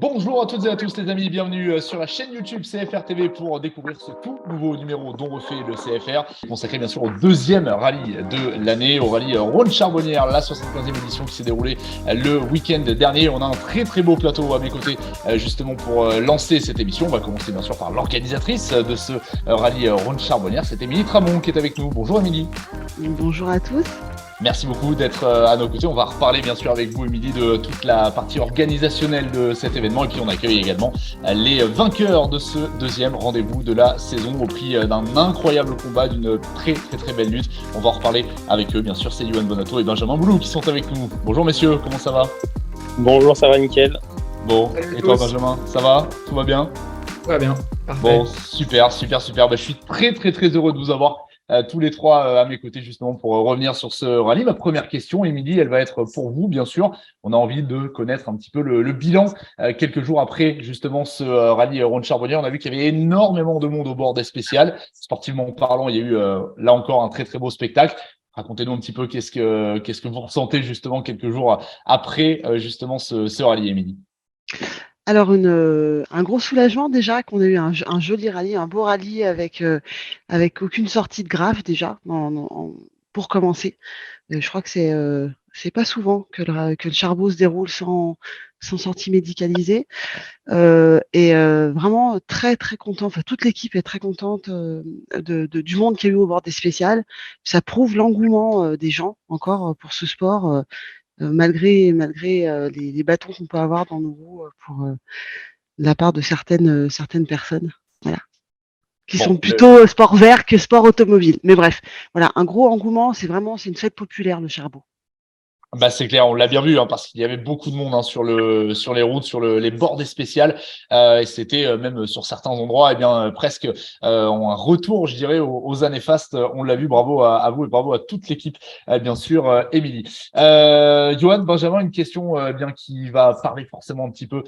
Bonjour à toutes et à tous les amis, bienvenue sur la chaîne YouTube CFR TV pour découvrir ce tout nouveau numéro dont refait le CFR, consacré bien sûr au deuxième rallye de l'année, au rallye Rhône Charbonnière, la 75e édition qui s'est déroulée le week-end dernier. On a un très beau plateau à mes côtés justement pour lancer cette émission. On va commencer bien sûr par l'organisatrice de ce rallye Rhône Charbonnière, c'est Émilie Tramont qui est avec nous. Bonjour Émilie. Bonjour à tous. Merci beaucoup d'être à nos côtés. On va reparler bien sûr avec vous, Émilie, de toute la partie organisationnelle de cet événement. Et puis on accueille également les vainqueurs de ce deuxième rendez-vous de la saison au prix d'un incroyable combat, d'une très belle lutte. On va en reparler avec eux, bien sûr. C'est Yoann Bonato et Benjamin Boulou qui sont avec nous. Bonjour messieurs, comment ça va? Bonjour, ça va nickel. Bon, et toi Benjamin, ça va? Tout va bien? Tout va bien, parfait. Bon, super. Bah, je suis très heureux de vous avoir tous les trois à mes côtés justement pour revenir sur ce rallye. Ma première question, Émilie, elle va être pour vous, bien sûr. On a envie de connaître un petit peu le bilan quelques jours après justement ce rallye Rhône Charbonnière. On a vu qu'il y avait énormément de monde au bord des spéciales. Sportivement parlant, il y a eu là encore un très beau spectacle. Racontez-nous un petit peu qu'est-ce que vous ressentez justement quelques jours après justement ce rallye, Émilie. Alors un gros soulagement déjà qu'on a eu un joli rallye, un beau rallye avec aucune sortie de grave déjà pour commencer. Je crois que c'est pas souvent que le charbot se déroule sans sortie médicalisée. Vraiment très content. Enfin, toute l'équipe est très contente du monde qu'il y a eu au bord des spéciales. Ça prouve l'engouement des gens encore pour ce sport. Malgré les bâtons qu'on peut avoir dans nos roues pour de la part de certaines personnes, voilà, qui sont plutôt sport vert que sport automobile. Mais bref, voilà, un gros engouement. C'est une fête populaire, le charbon. Bah c'est clair, on l'a bien vu parce qu'il y avait beaucoup de monde sur les routes, les bords des spéciales et c'était même sur certains endroits presque un retour, je dirais, aux années fastes. On l'a vu, bravo à vous et bravo à toute l'équipe, bien sûr, Émilie. Yoann, Benjamin, une question bien qui va parler forcément un petit peu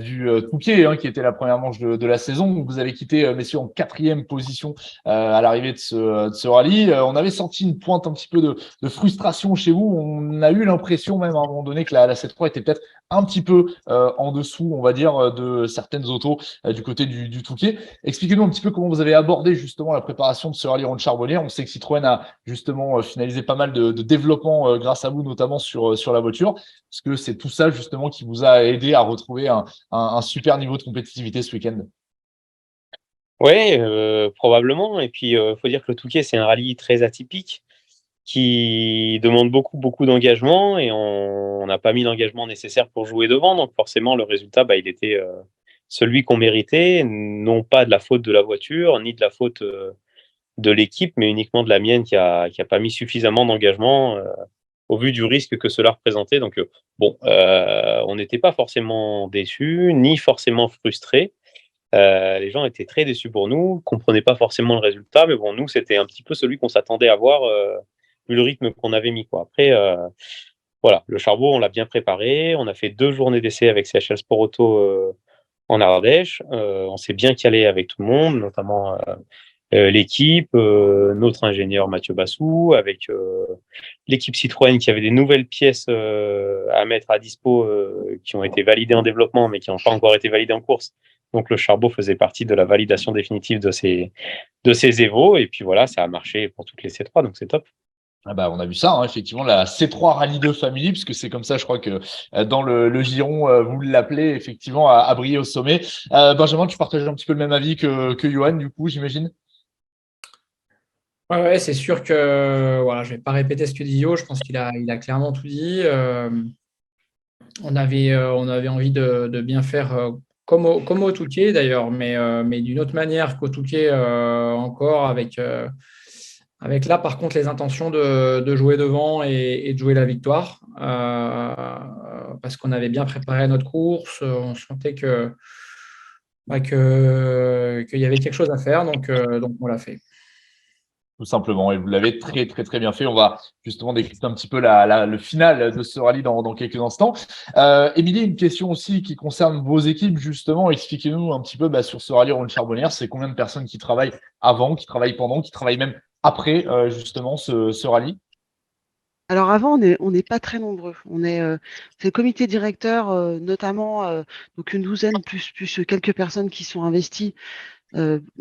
du Touquet, qui était la première manche de la saison. Vous avez quitté, messieurs, en 4e position à l'arrivée de ce rallye. On avait senti une pointe un petit peu de frustration chez vous. On a eu l'impression même à un moment donné que la 7.3 était peut-être un petit peu en dessous, on va dire, de certaines autos du côté du Touquet. Expliquez-nous un petit peu comment vous avez abordé justement la préparation de ce rallye Rhône Charbonnière. On sait que Citroën a justement finalisé pas mal de développement grâce à vous, notamment sur la voiture. Est-ce que c'est tout ça justement qui vous a aidé à retrouver un super niveau de compétitivité ce week-end? Oui, probablement. Et puis, faut dire que le Touquet, c'est un rallye très atypique qui demande beaucoup d'engagement et on n'a pas mis l'engagement nécessaire pour jouer devant. Donc forcément, le résultat, il était celui qu'on méritait, non pas de la faute de la voiture, ni de la faute de l'équipe, mais uniquement de la mienne qui a pas mis suffisamment d'engagement au vu du risque que cela représentait. Donc on n'était pas forcément déçus, ni forcément frustrés. Les gens étaient très déçus pour nous, comprenaient pas forcément le résultat, mais bon, nous, c'était un petit peu celui qu'on s'attendait à voir vu le rythme qu'on avait mis, quoi. Après, voilà, le charbon, on l'a bien préparé. On a fait 2 journées d'essai avec CHL Sport Auto en Ardèche. On s'est bien calé avec tout le monde, notamment l'équipe, notre ingénieur Mathieu Bassou, avec l'équipe Citroën qui avait des nouvelles pièces à mettre à dispo qui ont été validées en développement, mais qui n'ont pas encore été validées en course. Donc le charbon faisait partie de la validation définitive de ces Evo. Et puis voilà, ça a marché pour toutes les C3, donc c'est top. Ah bah, on a vu ça, effectivement, la C3 Rallye 2 Family, puisque c'est comme ça, je crois que dans le giron, vous l'appelez, effectivement, a brillé au sommet. Benjamin, tu partages un petit peu le même avis que Yoann, du coup, j'imagine? Ouais, c'est sûr que voilà, je vais pas répéter ce que dit Yo. Je pense qu'il a clairement tout dit. On avait envie de bien faire comme au Touquet d'ailleurs, mais d'une autre manière qu'au Touquet encore avec là par contre les intentions de jouer devant et de jouer la victoire parce qu'on avait bien préparé notre course. On sentait qu'il y avait quelque chose à faire, donc on l'a fait. Tout simplement, et vous l'avez très bien fait. On va justement décrypter un petit peu le final de ce rallye dans quelques instants. Émilie, une question aussi qui concerne vos équipes, justement. Expliquez-nous un petit peu sur ce rallye Rhône Charbonnière. C'est combien de personnes qui travaillent avant, qui travaillent pendant, qui travaillent même après justement ce rallye? Alors avant, on n'est pas très nombreux. C'est le comité directeur, notamment, donc une douzaine plus quelques personnes qui sont investies,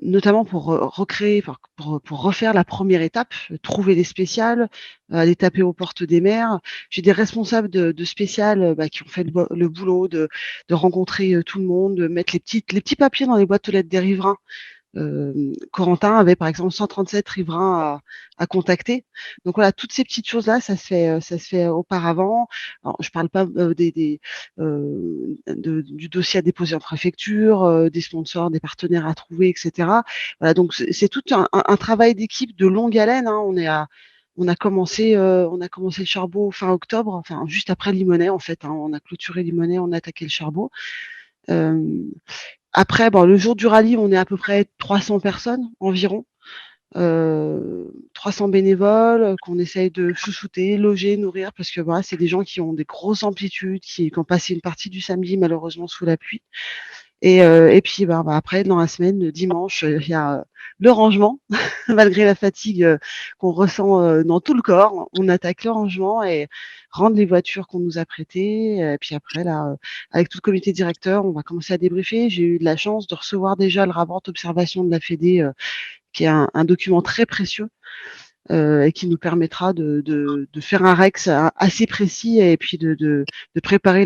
notamment pour recréer, pour refaire la première étape, trouver des spéciales, aller taper aux portes des maires. J'ai des responsables de spéciales qui ont fait le boulot de rencontrer tout le monde, de mettre les petits papiers dans les boîtes aux lettres des riverains. Corentin avait par exemple 137 riverains à contacter. Donc voilà, toutes ces petites choses-là, ça se fait auparavant. Alors, je parle pas du dossier à déposer en préfecture, des sponsors, des partenaires à trouver, etc. Voilà, donc c'est tout un travail d'équipe de longue haleine. Hein. On a commencé le Charbot fin octobre, enfin juste après Limonest en fait. Hein. On a clôturé Limonest, on a attaqué le Charbot. Euh, Après, bon, le jour du rallye, on est à peu près 300 personnes environ, 300 bénévoles qu'on essaye de chouchouter, loger, nourrir, parce que voilà, c'est des gens qui ont des grosses amplitudes, qui ont passé une partie du samedi malheureusement sous la pluie. Et puis après, dans la semaine, le dimanche, il y a le rangement, malgré la fatigue qu'on ressent dans tout le corps. On attaque le rangement et rendre les voitures qu'on nous a prêtées. Et puis après, là, avec tout le comité directeur, on va commencer à débriefer. J'ai eu de la chance de recevoir déjà le rapport d'observation de la Fédé, qui est un document très précieux et qui nous permettra de faire un REX assez précis et puis de préparer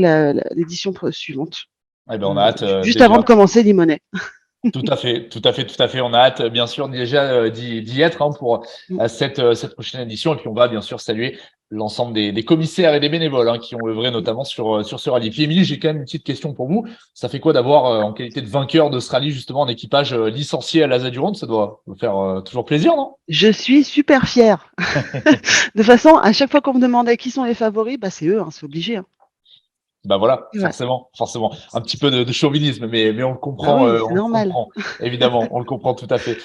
l'édition suivante. Eh ben, on a hâte Juste déjà. avant de commencer Limonest. Tout à fait, tout à fait, tout à fait. On a hâte, bien sûr, déjà d'y être pour cette prochaine édition. Et puis, on va bien sûr saluer l'ensemble des commissaires et des bénévoles qui ont œuvré notamment sur ce rallye. Puis, Émilie, j'ai quand même une petite question pour vous. Ça fait quoi d'avoir, en qualité de vainqueur de ce rallye, justement, en équipage licencié à l'ASA du Rhône? Ça doit vous faire toujours plaisir, non? Je suis super fière. De toute façon, à chaque fois qu'on me demandait qui sont les favoris, c'est eux, hein, c'est obligé. Hein. Bah voilà, Ouais. forcément. Un petit peu de chauvinisme, mais on le comprend, oui, c'est on le normal. comprend. Évidemment, on le comprend tout à fait.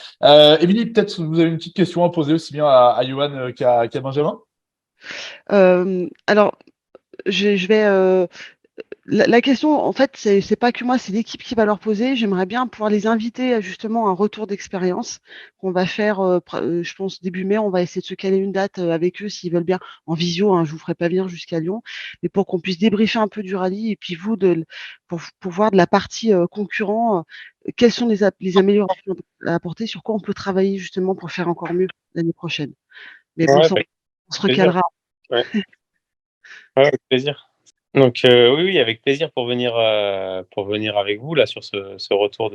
Émilie, peut-être vous avez une petite question à poser aussi bien à Johan qu'à Benjamin? Alors, je vais. La question, en fait, c'est pas que moi, c'est l'équipe qui va leur poser. J'aimerais bien pouvoir les inviter à justement un retour d'expérience qu'on va faire, je pense, début mai. On va essayer de se caler une date avec eux s'ils veulent bien en visio. Hein, je vous ferai pas venir jusqu'à Lyon, mais pour qu'on puisse débriefer un peu du rallye et puis vous, pour voir de la partie concurrent, quelles sont les améliorations à apporter, sur quoi on peut travailler justement pour faire encore mieux l'année prochaine. Mais bon, Ouais, ça, avec on se plaisir. recalera. Ouais. Ouais, avec plaisir. Donc oui, avec plaisir pour venir avec vous là sur ce retour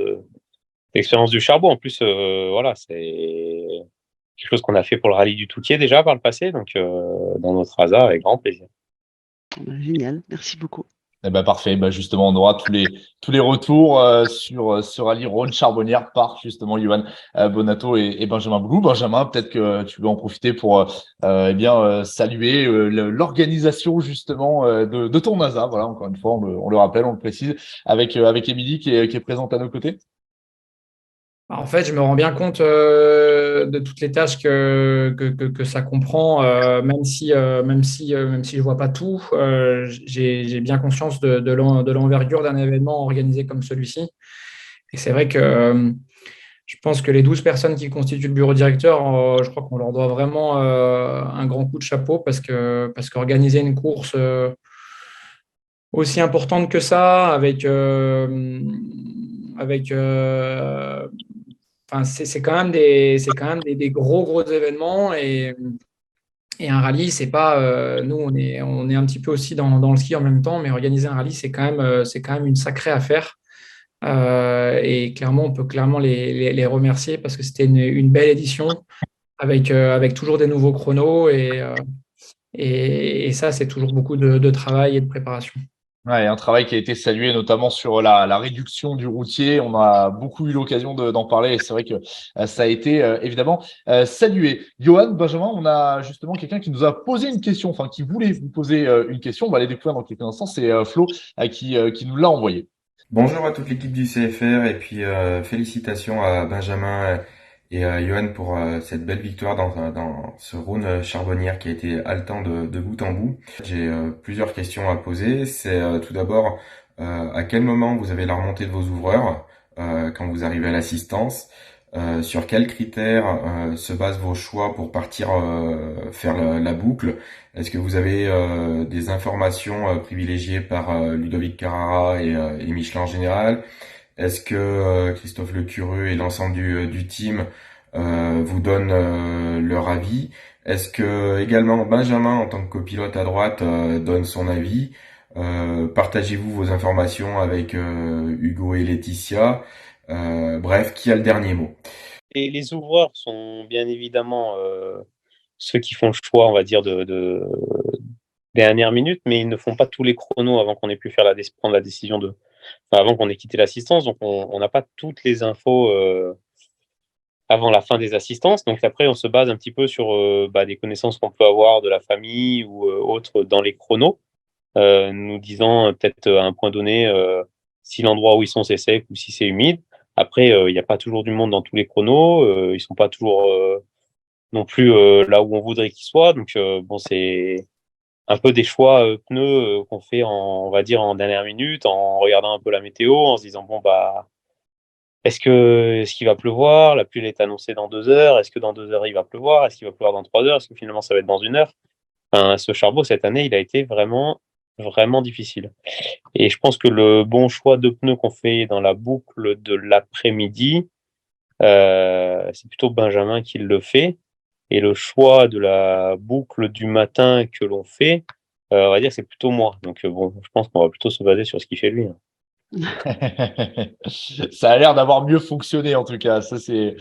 d'expérience du Charbot. En plus, voilà, c'est quelque chose qu'on a fait pour le rallye du Touquet déjà par le passé, donc dans notre ASA avec grand plaisir. Génial, merci beaucoup. Eh ben parfait. Ben justement, on aura tous les retours sur ce rallye Rhône Charbonnière par justement Johan Bonato et Benjamin Boulou. Benjamin, peut-être que tu veux en profiter pour saluer l'organisation justement de ton ASA. Voilà, encore une fois, on le rappelle, on le précise, avec Émilie qui est présente à nos côtés. En fait, je me rends bien compte de toutes les tâches que ça comprend, même si je ne vois pas tout, j'ai bien conscience de l'envergure d'un événement organisé comme celui-ci. Et c'est vrai que je pense que les 12 personnes qui constituent le bureau directeur, je crois qu'on leur doit vraiment un grand coup de chapeau parce qu'organiser une course aussi importante que ça, enfin, c'est quand même des gros événements et un rallye, c'est pas nous on est un petit peu aussi dans le ski en même temps, mais organiser un rallye c'est quand même une sacrée affaire. Et clairement, on peut clairement les remercier parce que c'était une belle édition avec toujours des nouveaux chronos et ça, c'est toujours beaucoup de travail et de préparation. Ouais, un travail qui a été salué notamment sur la réduction du routier. On a beaucoup eu l'occasion d'en parler et c'est vrai que ça a été évidemment salué. Johan, Benjamin, on a justement quelqu'un qui nous a posé une question, enfin qui voulait vous poser une question. On va aller découvrir dans quelques instants. C'est Flo qui nous l'a envoyé. Bonjour à toute l'équipe du CFR et puis félicitations à Benjamin et à Johan pour cette belle victoire dans ce Rhône Charbonnière qui a été haletant de bout en bout. J'ai plusieurs questions à poser. C'est tout d'abord à quel moment vous avez la remontée de vos ouvreurs quand vous arrivez à l'assistance. Sur quels critères se basent vos choix pour partir faire la boucle? Est-ce que vous avez des informations privilégiées par Ludovic Carrara et Michelin en général? Est-ce que Christophe Lecureux et l'ensemble du team vous donnent leur avis? Est-ce que également Benjamin, en tant que copilote à droite, donne son avis? Partagez-vous vos informations avec Hugo et Laetitia? Bref, qui a le dernier mot? Et les ouvreurs sont bien évidemment ceux qui font le choix, on va dire, de dernière minute, mais ils ne font pas tous les chronos avant qu'on ait pu prendre la décision avant qu'on ait quitté l'assistance. Donc, on n'a pas toutes les infos avant la fin des assistances. Donc, après, on se base un petit peu sur des connaissances qu'on peut avoir de la famille ou autres dans les chronos, nous disant peut-être à un point donné si l'endroit où ils sont c'est sec ou si c'est humide. Après, il n'y a pas toujours du monde dans tous les chronos. Ils sont pas toujours non plus là où on voudrait qu'ils soient. Donc, bon, c'est un peu des choix pneus qu'on fait on va dire en dernière minute, en regardant un peu la météo, en se disant bon bah est-ce qu'il va pleuvoir? La pluie elle est annoncée dans 2 heures. Est-ce que dans 2 heures il va pleuvoir? Est-ce qu'il va pleuvoir dans 3 heures? Est-ce que finalement ça va être dans 1 heure? Enfin, ce Charbot cette année, il a été vraiment vraiment difficile. Et je pense que le bon choix de pneus qu'on fait dans la boucle de l'après-midi, c'est plutôt Benjamin qui le fait. Et le choix de la boucle du matin que l'on fait, on va dire que c'est plutôt moi. Donc bon, je pense qu'on va plutôt se baser sur ce qu'il fait lui, hein. Ça a l'air d'avoir mieux fonctionné en tout cas. Si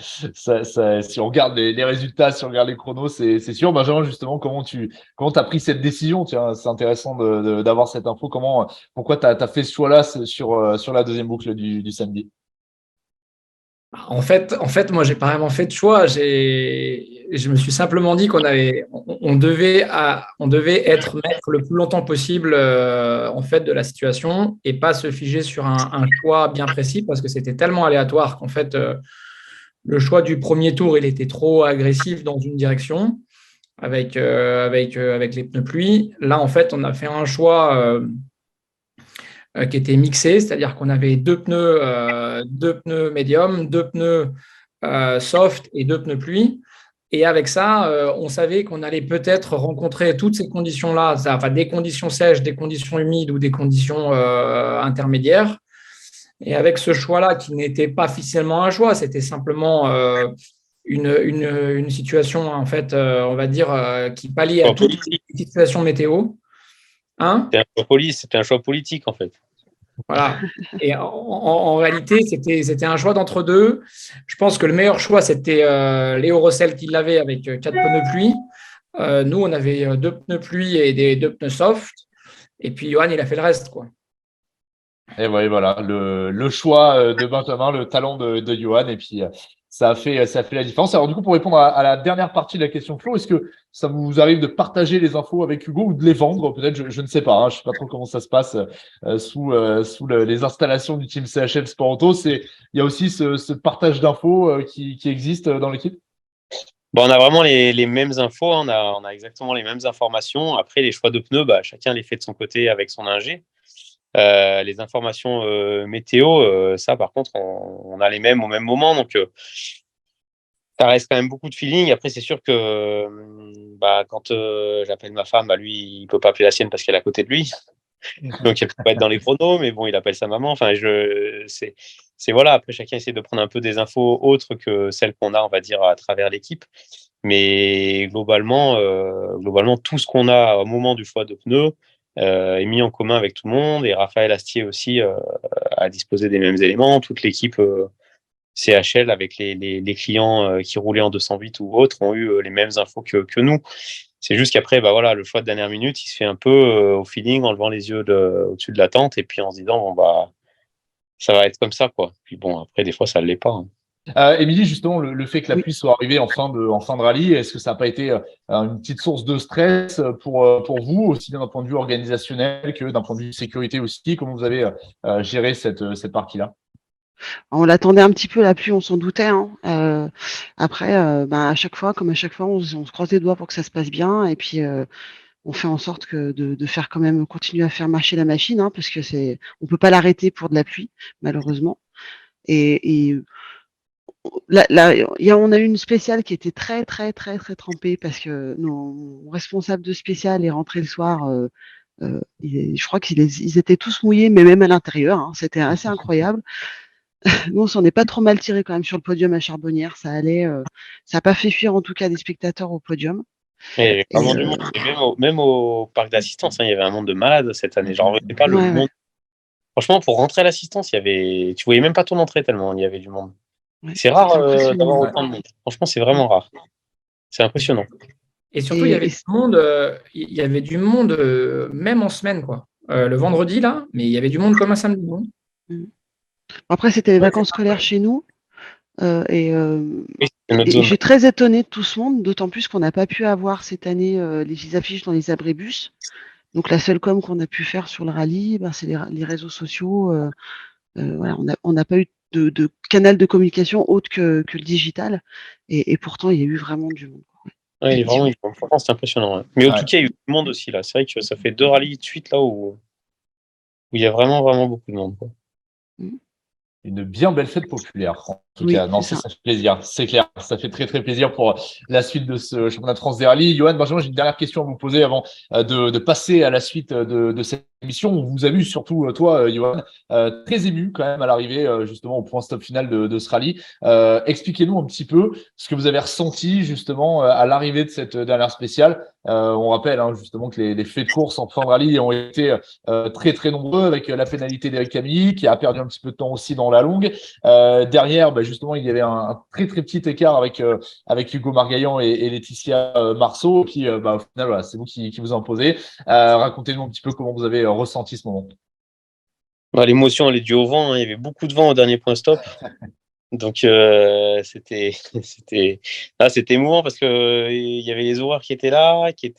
on regarde les résultats, si on regarde les chronos, c'est sûr. Benjamin, justement, comment t'as pris cette décision? Tiens, c'est intéressant d'avoir cette info. Pourquoi t'as fait ce choix-là sur la deuxième boucle du samedi? En fait, moi, j'ai pas vraiment fait de choix. Je me suis simplement dit on devait être maître le plus longtemps possible en fait de la situation et pas se figer sur un choix bien précis parce que c'était tellement aléatoire qu'en fait le choix du premier tour il était trop agressif dans une direction avec les pneus pluie. Là, en fait, on a fait un choix qui était mixé, c'est-à-dire qu'on avait deux pneus médium, deux pneus soft et deux pneus pluie. Et avec ça, on savait qu'on allait peut-être rencontrer toutes ces conditions-là, enfin des conditions sèches, des conditions humides ou des conditions intermédiaires. Et avec ce choix-là, qui n'était pas officiellement un choix, c'était simplement une situation, en fait, on va dire, qui palliait à toutes les situations météo. Hein? C'était un choix politique, en fait. Voilà. Et en réalité, c'était un choix d'entre deux. Je pense que le meilleur choix, c'était Léo Rossel qui l'avait avec 4 pneus pluie. Nous, on avait 2 pneus pluie et 2 pneus soft. Et puis, Johan, il a fait le reste, quoi. Et voilà, le choix de Benjamin, le talent de Johan, et puis ça a fait la différence. Alors du coup, pour répondre à la dernière partie de la question Flo, est-ce que ça vous arrive de partager les infos avec Hugo ou de les vendre? Peut-être, je ne sais pas, hein, je sais pas trop comment ça se passe sous les installations du team CHF Sport Auto. Il y a aussi ce partage d'infos qui existe dans l'équipe? Bon, on a vraiment les mêmes infos, hein. On a exactement les mêmes informations. Après, les choix de pneus, chacun les fait de son côté avec son ingé. Les informations météo, ça par contre, on a les mêmes au même moment, donc ça reste quand même beaucoup de feeling. Après, c'est sûr que quand j'appelle ma femme, lui, il peut pas appeler la sienne parce qu'elle est à côté de lui, donc elle peut pas être dans les chronos, mais bon, il appelle sa maman. Enfin, c'est voilà. Après, chacun essaie de prendre un peu des infos autres que celles qu'on a, on va dire, à travers l'équipe. Mais globalement, tout ce qu'on a au moment du choix de pneus est mis en commun avec tout le monde. Et Raphaël Astier aussi a disposé des mêmes éléments. Toute l'équipe CHL avec les clients qui roulaient en 208 ou autres ont eu les mêmes infos que nous. C'est juste qu'après, voilà, le choix de dernière minute, il se fait un peu au feeling, en levant les yeux au-dessus de la tente et puis en se disant, ça va être comme ça, quoi. Puis bon, après, des fois, ça ne l'est pas, hein. Émilie, justement, le fait que la pluie soit arrivée en fin de rallye, est-ce que ça n'a pas été une petite source de stress pour vous, aussi bien d'un point de vue organisationnel que d'un point de vue sécurité aussi? Comment vous avez géré cette partie-là? On l'attendait un petit peu, la pluie, on s'en doutait, hein. Après, à chaque fois, on se croise les doigts pour que ça se passe bien. Et puis, on fait en sorte de faire quand même continuer à faire marcher la machine, hein, parce que on peut pas l'arrêter pour de la pluie, malheureusement. Et on a eu une spéciale qui était très, très, très, très trempée parce que nos responsables de spéciale est rentré le soir. Je crois qu'ils étaient tous mouillés, mais même à l'intérieur. Hein, c'était assez incroyable. Nous, on s'en est pas trop mal tiré quand même sur le podium à Charbonnières. Ça allait. Ça n'a pas fait fuir en tout cas des spectateurs au podium. Il y avait Et, vraiment du monde. Et même au parc d'assistance, il y avait un monde de malades cette année. J'en revenais pas le ouais, monde. Franchement, pour rentrer à l'assistance, tu voyais même pas ton entrée tellement il y avait du monde. ouais, C'est rare c'était impressionnant. d'avoir autant de monde. Franchement, c'est vraiment rare. C'est impressionnant. Et surtout, il y avait du monde même en semaine, quoi. Le vendredi, là, mais il y avait du monde comme un samedi. Après, c'était les vacances scolaires chez nous. Et Oui, c'est notre je zone. suis très étonnée de tout ce monde, d'autant plus qu'on n'a pas pu avoir cette année les affiches dans les abribus. Donc la seule com qu'on a pu faire sur le rallye, c'est les réseaux sociaux. Voilà, on n'a pas eu de canal de communication autre que le digital. Et pourtant, il y a eu vraiment du monde. Ouais, vraiment, franchement, c'est impressionnant. Ouais. Mais au Ouais. Touquet, il y a eu du monde aussi là. C'est vrai que ça fait 2 rallyes de suite là où il y a vraiment, vraiment beaucoup de monde, quoi. Une bien belle fête populaire, en tout Oui, cas. Non, c'est ça. ça fait plaisir, c'est clair. Ça fait très, très plaisir pour la suite de ce championnat de France des rallyes. Johan, Benjamin, j'ai une dernière question à vous poser avant de passer à la suite de cette émission. On vous a vu, surtout toi, Johan, très ému quand même à l'arrivée, justement, au point stop final de ce rallye. Expliquez-nous un petit peu ce que vous avez ressenti, justement, à l'arrivée de cette dernière spéciale. On rappelle, hein, justement, que les faits de course en fin de rallye ont été très, très nombreux, avec la pénalité d'Eric Camilly, qui a perdu un petit peu de temps aussi dans la longue. Derrière, justement, il y avait un très très petit écart avec Hugo Margaillan et Laetitia Marceau. Et puis, au final, voilà, c'est vous qui vous imposez. Racontez-nous un petit peu comment vous avez ressenti ce moment. L'émotion, elle est due au vent. Hein. Il y avait beaucoup de vent au dernier point stop. Donc, c'était émouvant parce que il y avait les horaires qui étaient là, qui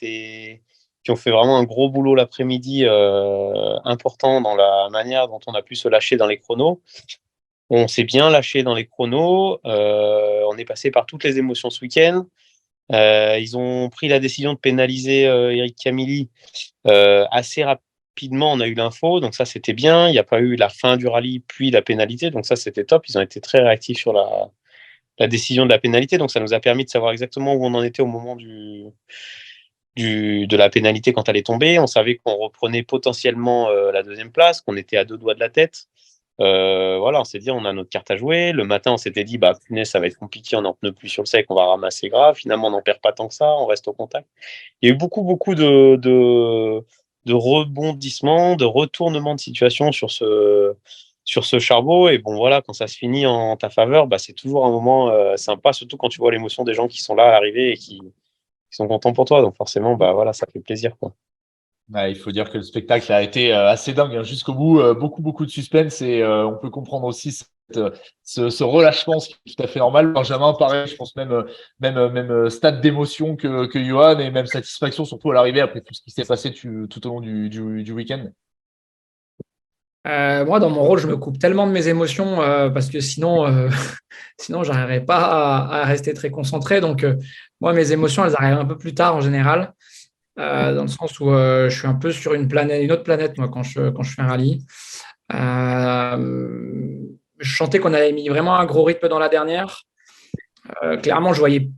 ont fait vraiment un gros boulot l'après-midi important dans la manière dont on a pu se lâcher dans les chronos. On s'est bien lâché dans les chronos. On est passé par toutes les émotions ce week-end. Ils ont pris la décision de pénaliser Eric Camilly assez rapidement. On a eu l'info, donc ça c'était bien. Il n'y a pas eu la fin du rallye puis la pénalité, donc ça c'était top. Ils ont été très réactifs sur la décision de la pénalité, donc ça nous a permis de savoir exactement où on en était au moment de la pénalité quand elle est tombée. On savait qu'on reprenait potentiellement la deuxième place, qu'on était à 2 doigts de la tête. On s'est dit on a notre carte à jouer. Le matin on s'était dit punaise, ça va être compliqué, on n'en pneu plus sur le sec, on va ramasser grave. Finalement on n'en perd pas tant que ça, on reste au contact. Il y a eu beaucoup de rebondissements, de retournements de situation sur ce charbot. Et bon voilà, quand ça se finit en ta faveur, c'est toujours un moment sympa, surtout quand tu vois l'émotion des gens qui sont là à l'arrivée et qui sont contents pour toi. Donc forcément voilà, ça fait plaisir, quoi. Ouais, il faut dire que le spectacle a été assez dingue, hein, jusqu'au bout, beaucoup de suspense, et on peut comprendre aussi ce relâchement, ce qui est tout à fait normal. Benjamin, pareil, je pense même stade d'émotion que Johan, et même satisfaction, surtout à l'arrivée après tout ce qui s'est passé tout au long du week-end. Moi, dans mon rôle, je me coupe tellement de mes émotions parce que sinon, j'arriverais pas à rester très concentré. Donc, moi, mes émotions, elles arrivent un peu plus tard en général. Dans le sens où je suis un peu sur une autre planète, moi, quand je fais un rallye. Je sentais qu'on avait mis vraiment un gros rythme dans la dernière. Clairement, je voyais,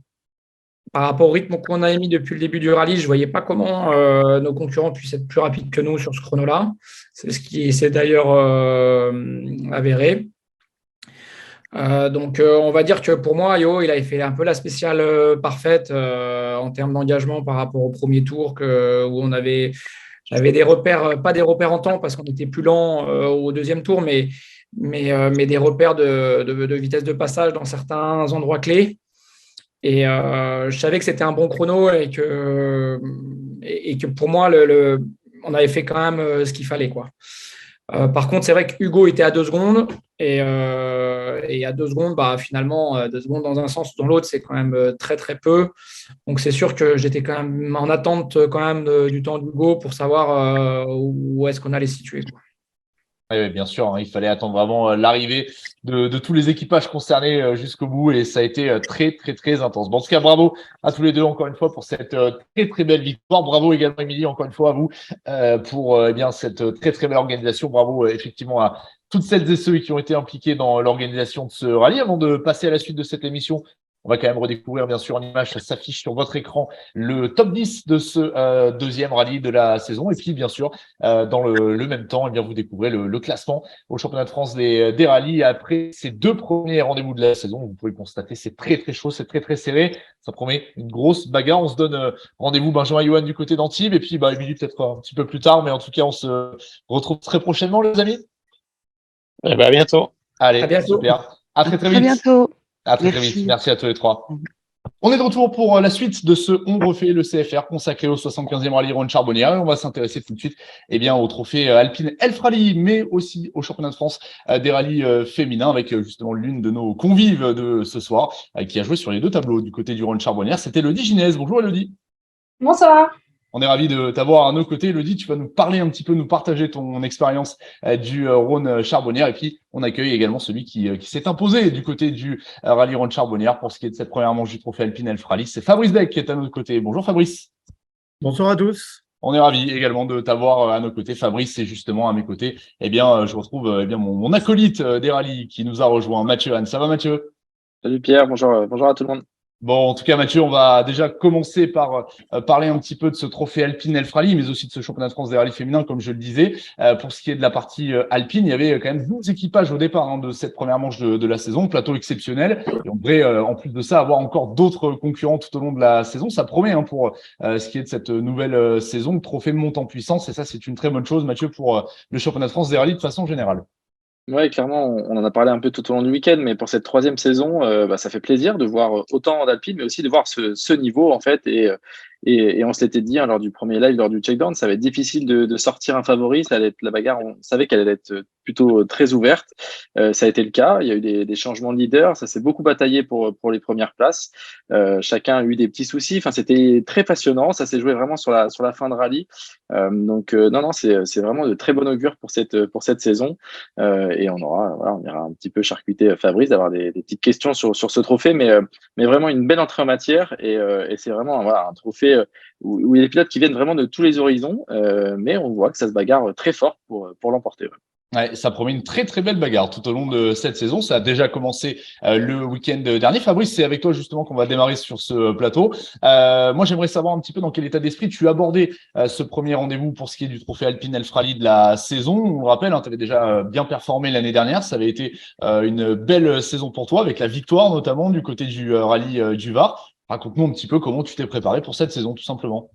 par rapport au rythme qu'on avait mis depuis le début du rallye, je ne voyais pas comment nos concurrents puissent être plus rapides que nous sur ce chrono-là. C'est ce qui s'est d'ailleurs avéré. Donc, on va dire que pour moi, Yo, il avait fait un peu la spéciale parfaite en termes d'engagement par rapport au premier tour où j'avais des repères, pas des repères en temps parce qu'on était plus lent au deuxième tour, mais des repères de vitesse de passage dans certains endroits clés. Et je savais que c'était un bon chrono et que pour moi, on avait fait quand même ce qu'il fallait, quoi. Par contre, c'est vrai que Hugo était à 2 secondes et à 2 secondes, finalement, 2 secondes dans un sens ou dans l'autre, c'est quand même très très peu. Donc c'est sûr que j'étais quand même en attente quand même du temps d'Hugo pour savoir où est-ce qu'on allait se situer, quoi. Oui, bien sûr, hein, il fallait attendre vraiment l'arrivée de tous les équipages concernés jusqu'au bout et ça a été très, très, très intense. Bon, en tout cas, bravo à tous les deux encore une fois pour cette très, très belle victoire. Bravo également, Émilie, encore une fois à vous pour eh bien cette très, très belle organisation. Bravo effectivement à toutes celles et ceux qui ont été impliqués dans l'organisation de ce rallye. Avant de passer à la suite de cette émission, on va quand même redécouvrir, bien sûr, en image, ça s'affiche sur votre écran, le top 10 de ce deuxième rallye de la saison. Et puis, bien sûr, dans le même temps, eh bien, vous découvrez le classement au championnat de France des rallyes. Après ces deux premiers rendez-vous de la saison, vous pouvez le constater, c'est très très chaud, c'est très très serré. Ça promet une grosse bagarre. On se donne rendez-vous Benjamin et Johan du côté d'Antibes et puis Émilie peut-être un petit peu plus tard, mais en tout cas, on se retrouve très prochainement, les amis. Eh ben, à bientôt. Allez, À bientôt. super. À très très Très vite. bientôt. À très très vite. Merci. Merci à tous les trois. On est de retour pour la suite de ce On refait le CFR consacré au 75e rallye Rhône Charbonnière et on va s'intéresser tout de suite au trophée Alpine Elf Rally mais aussi au championnat de France des rallyes féminins avec justement l'une de nos convives de ce soir qui a joué sur les deux tableaux du côté du Rhône Charbonnière. C'était Elodie Ginès. Bonjour Elodie. Bonsoir. On est ravis de t'avoir à nos côtés. Elodie, tu vas nous parler un petit peu, nous partager ton expérience du Rhône Charbonnière. Et puis, on accueille également celui qui s'est imposé du côté du rallye Rhône Charbonnière pour ce qui est de cette première manche du trophée Alpine Elf Rally. C'est Fabrice Beck qui est à notre côté. Bonjour Fabrice. Bonsoir à tous. On est ravis également de t'avoir à nos côtés. Fabrice, c'est justement à mes côtés. Je retrouve mon acolyte des rallyes qui nous a rejoint, Mathieu Anne. Ça va Mathieu? Salut Pierre, bonjour, bonjour à tout le monde. Bon, en tout cas, Mathieu, on va déjà commencer par parler un petit peu de ce trophée Alpine Elf Rally, mais aussi de ce championnat de France des rallyes féminins, comme je le disais. Pour ce qui est de la partie alpine, il y avait quand même 12 équipages au départ de cette première manche de la saison, plateau exceptionnel. Et on devrait, en plus de ça, avoir encore d'autres concurrents tout au long de la saison. Ça promet pour ce qui est de cette nouvelle saison. Le trophée monte en puissance et ça, c'est une très bonne chose, Mathieu, pour le championnat de France des rallyes de façon générale. Ouais, clairement, on en a parlé un peu tout au long du week-end, mais pour cette troisième saison, ça fait plaisir de voir autant d'Alpine, mais aussi de voir ce niveau en fait. Et on se l'était dit lors du premier live, lors du checkdown, ça va être difficile de sortir un favori. Ça allait être la bagarre. On savait qu'elle allait être plutôt très ouverte. Ça a été le cas. Il y a eu des changements de leader. Ça s'est beaucoup bataillé pour les premières places. Chacun a eu des petits soucis. Enfin, c'était très passionnant. Ça s'est joué vraiment sur la fin de rallye. Non, c'est vraiment de très bon augure pour cette saison. Et on ira un petit peu charcuter Fabrice d'avoir des petites questions sur ce trophée, mais vraiment une belle entrée en matière et c'est vraiment un trophée où il y a des pilotes qui viennent vraiment de tous les horizons, mais on voit que ça se bagarre très fort pour l'emporter. Ouais, ça promet une très très belle bagarre tout au long de cette saison. Ça a déjà commencé le week-end dernier. Fabrice, c'est avec toi justement qu'on va démarrer sur ce plateau. Moi, j'aimerais savoir un petit peu dans quel état d'esprit tu as abordé ce premier rendez-vous pour ce qui est du trophée Alpine Elf Rally de la saison. On le rappelle, tu avais déjà bien performé l'année dernière. Ça avait été une belle saison pour toi avec la victoire notamment du côté du rallye du Var. Raconte-nous un petit peu comment tu t'es préparé pour cette saison tout simplement.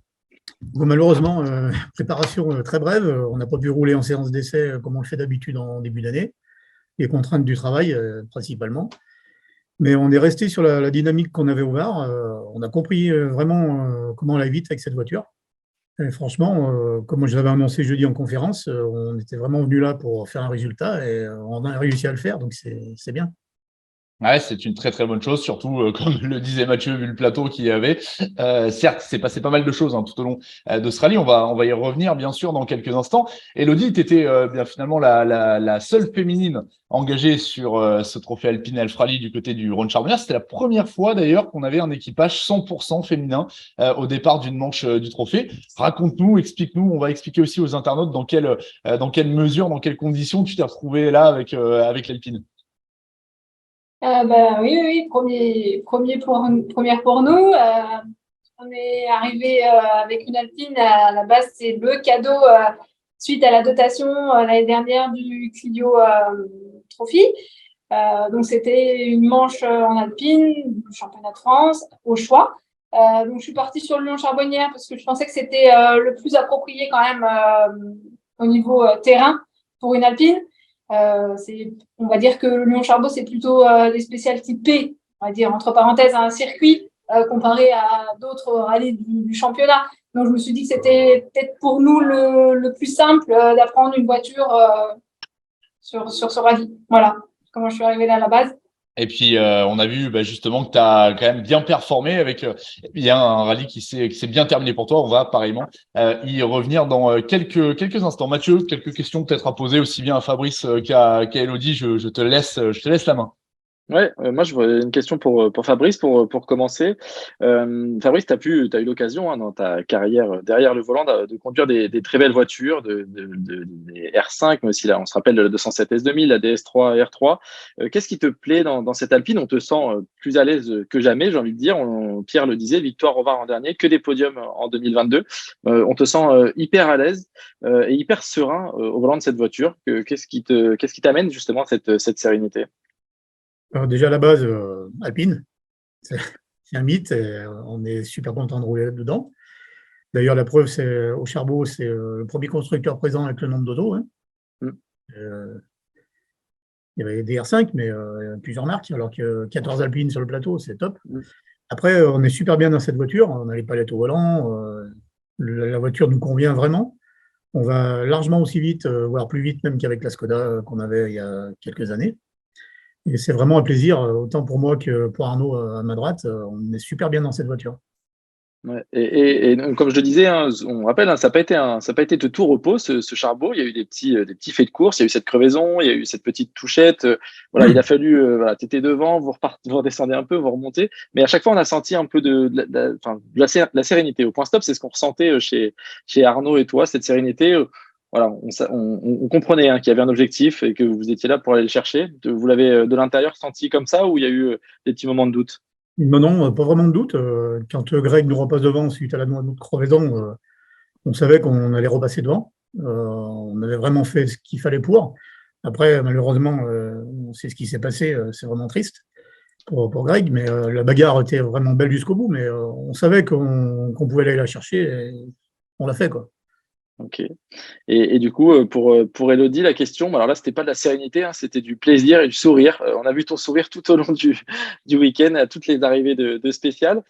Bon, malheureusement, préparation très brève. On n'a pas pu rouler en séance d'essai comme on le fait d'habitude en début d'année. Les contraintes du travail principalement. Mais on est resté sur la dynamique qu'on avait au Var. On a compris vraiment comment aller vite avec cette voiture. Et franchement, comme je l'avais annoncé jeudi en conférence, on était vraiment venu là pour faire un résultat et on a réussi à le faire, donc c'est bien. Ouais, c'est une très très bonne chose, surtout comme le disait Mathieu, vu le plateau qu'il y avait. Certes, c'est passé pas mal de choses tout au long de ce rallye. On va y revenir bien sûr dans quelques instants. Elodie, tu étais bien finalement la seule féminine engagée sur ce trophée Alpine Elf Rally du côté du Rhône Charbonnière. C'était la première fois d'ailleurs qu'on avait un équipage 100% féminin au départ d'une manche du trophée. Raconte-nous, explique-nous. On va expliquer aussi aux internautes dans quelle mesure, dans quelles conditions tu t'es retrouvé là avec l'Alpine. Oui, première pour nous. On est arrivé avec une Alpine. À la base, c'est le cadeau suite à la dotation l'année dernière du Clio Trophy. Donc, c'était une manche en Alpine, du championnat de France, au choix. Donc, je suis partie sur le Lyon-Charbonnière parce que je pensais que c'était le plus approprié quand même au niveau terrain pour une Alpine. On va dire que le Lyon-Charbot, c'est plutôt des spéciales type P, on va dire, entre parenthèses, un circuit comparé à d'autres rallyes du championnat. Donc, je me suis dit que c'était peut-être pour nous le plus simple d'apprendre une voiture sur ce rallye. Voilà comment je suis arrivée là à la base. Et puis, on a vu justement que tu as quand même bien performé avec un rallye qui s'est bien terminé pour toi. On va pareillement y revenir dans quelques instants. Mathieu, quelques questions peut-être à poser aussi bien à Fabrice qu'à Elodie. Je te laisse la main. Ouais, moi je voudrais une question pour Fabrice pour commencer. Fabrice, t'as eu l'occasion dans ta carrière derrière le volant de conduire des très belles voitures, des R5, mais aussi là, on se rappelle de la 207 S2000, la DS3 R3. Qu'est-ce qui te plaît dans cette Alpine? On te sent plus à l'aise que jamais, j'ai envie de dire. Pierre le disait, victoire au VAR en dernier, que des podiums en 2022. On te sent hyper à l'aise et hyper serein au volant de cette voiture. Qu'est-ce qui t'amène justement cette sérénité? Alors déjà, à la base, Alpine, c'est un mythe, et on est super content de rouler dedans. D'ailleurs, la preuve, c'est au Charbot, c'est le premier constructeur présent avec le nombre d'autos. Hein. Il y avait des R5, mais plusieurs marques, alors que 14 Alpines sur le plateau, c'est top. Après, on est super bien dans cette voiture, on a les palettes au volant, la voiture nous convient vraiment. On va largement aussi vite, voire plus vite même qu'avec la Skoda qu'on avait il y a quelques années. Et c'est vraiment un plaisir, autant pour moi que pour Arnaud à ma droite. On est super bien dans cette voiture. Ouais. Et donc, comme je le disais, on rappelle, ça n'a pas été de tout repos ce Charbot. Il y a eu des petits faits de course, il y a eu cette crevaison, il y a eu cette petite touchette. Il a fallu, t'étais devant, vous redescendez un peu, vous remontez. Mais à chaque fois, on a senti un peu de la sérénité. Au point stop, c'est ce qu'on ressentait chez Arnaud et toi, cette sérénité. On comprenait qu'il y avait un objectif et que vous étiez là pour aller le chercher. Vous l'avez de l'intérieur senti comme ça ou il y a eu des petits moments de doute? Non, pas vraiment de doute. Quand Greg nous repasse devant suite à la crevaison, on savait qu'on allait repasser devant. On avait vraiment fait ce qu'il fallait pour. Après, malheureusement, on sait ce qui s'est passé. C'est vraiment triste pour Greg, mais la bagarre était vraiment belle jusqu'au bout. Mais on savait qu'on pouvait aller la chercher et on l'a fait, quoi. Ok. Et du coup, pour Elodie, la question, alors là, c'était pas de la sérénité, c'était du plaisir et du sourire. On a vu ton sourire tout au long du week-end, à toutes les arrivées de spécial.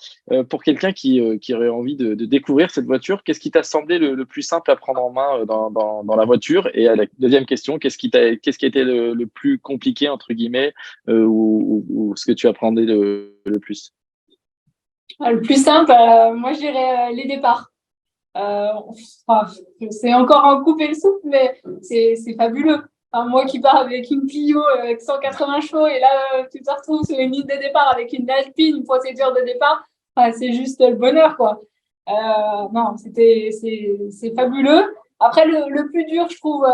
Pour quelqu'un qui aurait envie de découvrir cette voiture, qu'est-ce qui t'a semblé le plus simple à prendre en main dans la voiture? Et à la deuxième question, qu'est-ce qui a été le plus compliqué, entre guillemets, ou ce que tu appréhendais le plus? Le plus simple, moi, je dirais les départs. C'est encore en couper le souffle, mais c'est fabuleux. Moi qui pars avec une Clio avec 180 chevaux et là tu te retrouves sur une ligne de départ avec une Alpine, une procédure de départ, c'est juste le bonheur, quoi. Non, c'est fabuleux. Après, le plus dur, je trouve,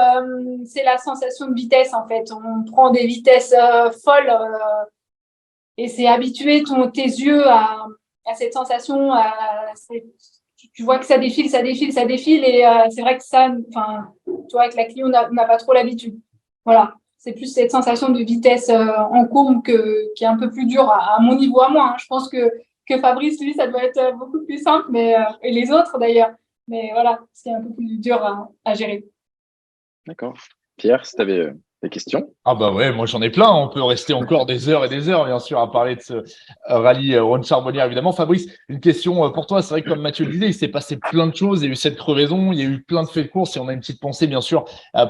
c'est la sensation de vitesse, en fait. On prend des vitesses folles et c'est habituer tes yeux à cette sensation, tu vois que ça défile, et c'est vrai que ça, tu vois, avec la Clio, on n'a pas trop l'habitude. Voilà, c'est plus cette sensation de vitesse en courbe qui est un peu plus dure à mon niveau à moi. Je pense que Fabrice, lui, ça doit être beaucoup plus simple, et les autres d'ailleurs. Mais voilà, c'est un peu plus dur à gérer. D'accord. Pierre, si tu avais des questions? Ah bah ouais, moi j'en ai plein. On peut rester encore des heures et des heures, bien sûr, à parler de ce rallye Ron Charbonnière, évidemment. Fabrice, une question pour toi. C'est vrai que comme Mathieu le disait, il s'est passé plein de choses. Il y a eu cette crevaison, il y a eu plein de faits de course et on a une petite pensée, bien sûr,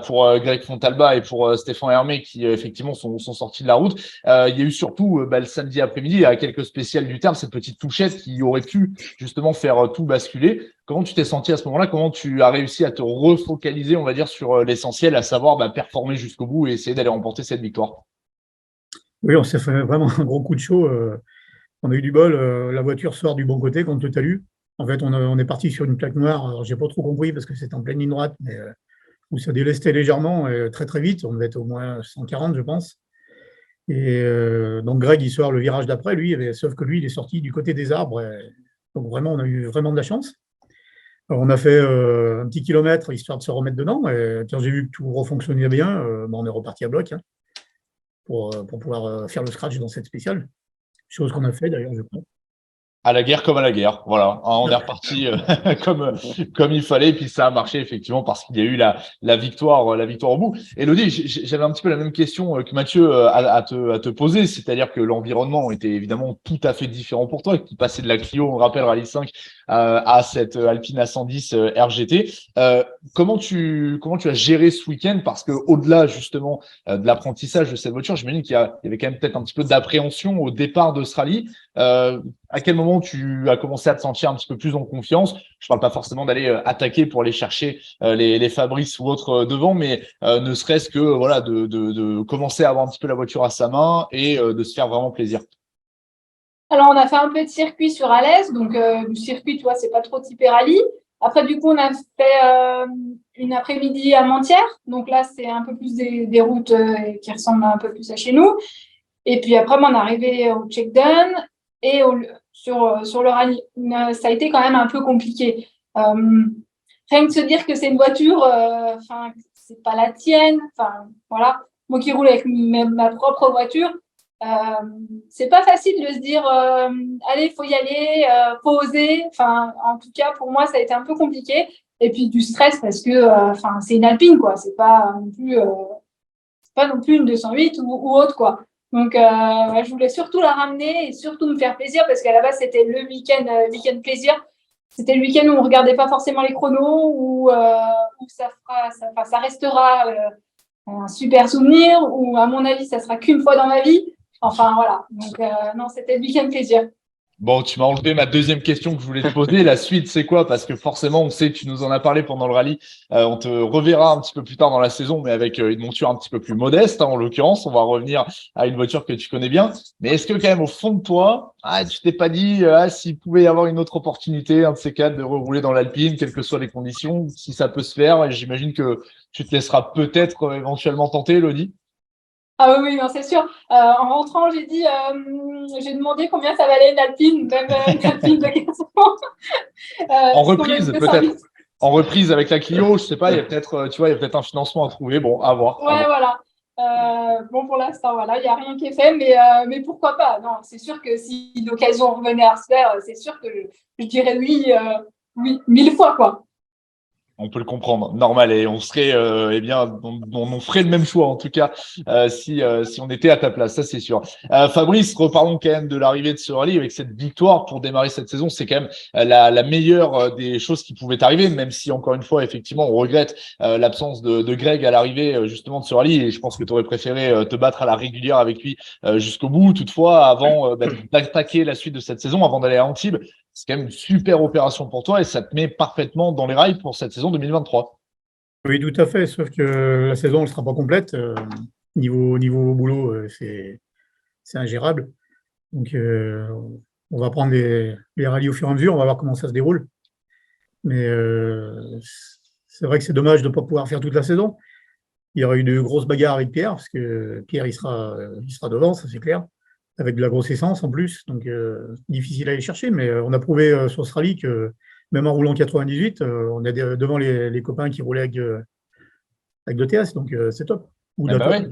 pour Greg Fontalba et pour Stéphane Hermé qui, effectivement, sont sortis de la route. Il y a eu surtout le samedi après-midi, à quelques spéciales du terme, cette petite touchette qui aurait pu justement faire tout basculer. Comment tu t'es senti à ce moment-là? Comment tu as réussi à te refocaliser, on va dire, sur l'essentiel, à savoir performer jusqu'au bout et essayer d'aller remporter cette victoire? Oui, on s'est fait vraiment un gros coup de chaud. On a eu du bol. La voiture sort du bon côté contre le talus. En fait, on est parti sur une plaque noire. Alors, j'ai pas trop compris parce que c'était en pleine ligne droite, mais où ça délestait légèrement et très très vite. On devait être au moins 140, je pense. Et donc Greg, il sort le virage d'après, sauf que lui, il est sorti du côté des arbres. Donc vraiment, on a eu vraiment de la chance. Alors, on a fait un petit kilomètre histoire de se remettre dedans. Et quand j'ai vu que tout refonctionnait bien, on est reparti à bloc pour pouvoir faire le scratch dans cette spéciale. Chose qu'on a fait d'ailleurs, je crois. À la guerre comme à la guerre, voilà. On est reparti comme il fallait, et puis ça a marché effectivement parce qu'il y a eu la victoire au bout. Elodie, j'avais un petit peu la même question que Mathieu à te poser, c'est-à-dire que l'environnement était évidemment tout à fait différent pour toi, qui passait de la Clio, on rappelle Rallye 5, à cette Alpine A110 RGT. Comment tu as géré ce week-end? Parce que au-delà justement de l'apprentissage de cette voiture, j'imagine qu'il y avait quand même peut-être un petit peu d'appréhension au départ de ce rallye. À quel moment tu as commencé à te sentir un petit peu plus en confiance? Je parle pas forcément d'aller attaquer pour aller chercher les Fabrice ou autres devant, mais ne serait-ce que voilà de commencer à avoir un petit peu la voiture à sa main et de se faire vraiment plaisir. Alors, on a fait un peu de circuit sur Alès, donc du circuit, tu vois, c'est pas trop typé rallye. Après, du coup, on a fait une après-midi à Mentières, donc là, c'est un peu plus des routes qui ressemblent un peu plus à chez nous. Et puis après, on est arrivé au check-down et sur le rallye. Ça a été quand même un peu compliqué. Rien que se dire que c'est une voiture, enfin, c'est pas la tienne, enfin, voilà. Moi qui roule avec ma propre voiture, c'est pas facile de se dire allez, faut y aller, faut oser. Enfin, en tout cas, pour moi, ça a été un peu compliqué. Et puis du stress parce que enfin, c'est une Alpine, quoi. C'est pas non plus une 208 ou autre, quoi. Donc, je voulais surtout la ramener et surtout me faire plaisir parce qu'à la base, c'était le week-end plaisir. C'était le week-end où on regardait pas forcément les chronos, où ça restera un super souvenir, où à mon avis, ça sera qu'une fois dans ma vie. Enfin, voilà. Donc, non, c'était le week-end plaisir. Bon, tu m'as enlevé ma deuxième question que je voulais te poser. La suite, c'est quoi? Parce que forcément, on sait, tu nous en as parlé pendant le rallye. On te reverra un petit peu plus tard dans la saison, mais avec une monture un petit peu plus modeste, hein, en l'occurrence. On va revenir à une voiture que tu connais bien. Mais est-ce que quand même, au fond de toi, tu t'es pas dit s'il pouvait y avoir une autre opportunité, un de ces quatre, de rerouler dans l'Alpine, quelles que soient les conditions, si ça peut se faire? Et j'imagine que tu te laisseras peut-être éventuellement tenter, Elodie. Ah oui, non, c'est sûr. En rentrant, j'ai demandé combien ça valait une Alpine, même une Alpine de 15 ans. En reprise, peut-être. En reprise avec la Clio, je sais pas, il y a peut-être, tu vois, il y a peut-être un financement à trouver. Bon, à voir. Ouais, voilà. Bon, pour l'instant, voilà, il n'y a rien qui est fait, mais pourquoi pas? Non, c'est sûr que si l'occasion revenait à se faire, c'est sûr que je dirais oui, oui, 1000 fois, quoi. On peut le comprendre, normal, et on serait, eh bien, on ferait le même choix en tout cas si on était à ta place, ça c'est sûr. Fabrice, reparlons quand même de l'arrivée de ce rallye avec cette victoire pour démarrer cette saison. C'est quand même la meilleure des choses qui pouvaient arriver, même si encore une fois, effectivement, on regrette l'absence de Greg à l'arrivée justement de ce rallye. Et je pense que tu aurais préféré te battre à la régulière avec lui jusqu'au bout. Toutefois, avant d'attaquer la suite de cette saison, avant d'aller à Antibes, c'est quand même une super opération pour toi et ça te met parfaitement dans les rails pour cette saison 2023. Oui, tout à fait, sauf que la saison ne sera pas complète. Niveau boulot, c'est ingérable. Donc, on va prendre les rallyes au fur et à mesure, on va voir comment ça se déroule. Mais c'est vrai que c'est dommage de ne pas pouvoir faire toute la saison. Il y aura eu de grosses bagarres avec Pierre, parce que Pierre, il sera devant, ça c'est clair, avec de la grosse essence en plus, donc difficile à aller chercher. Mais on a prouvé sur ce rallye que même en roulant 98, on est devant les copains qui roulaient avec d'ETS, donc c'est top. Ou Eh ben ouais.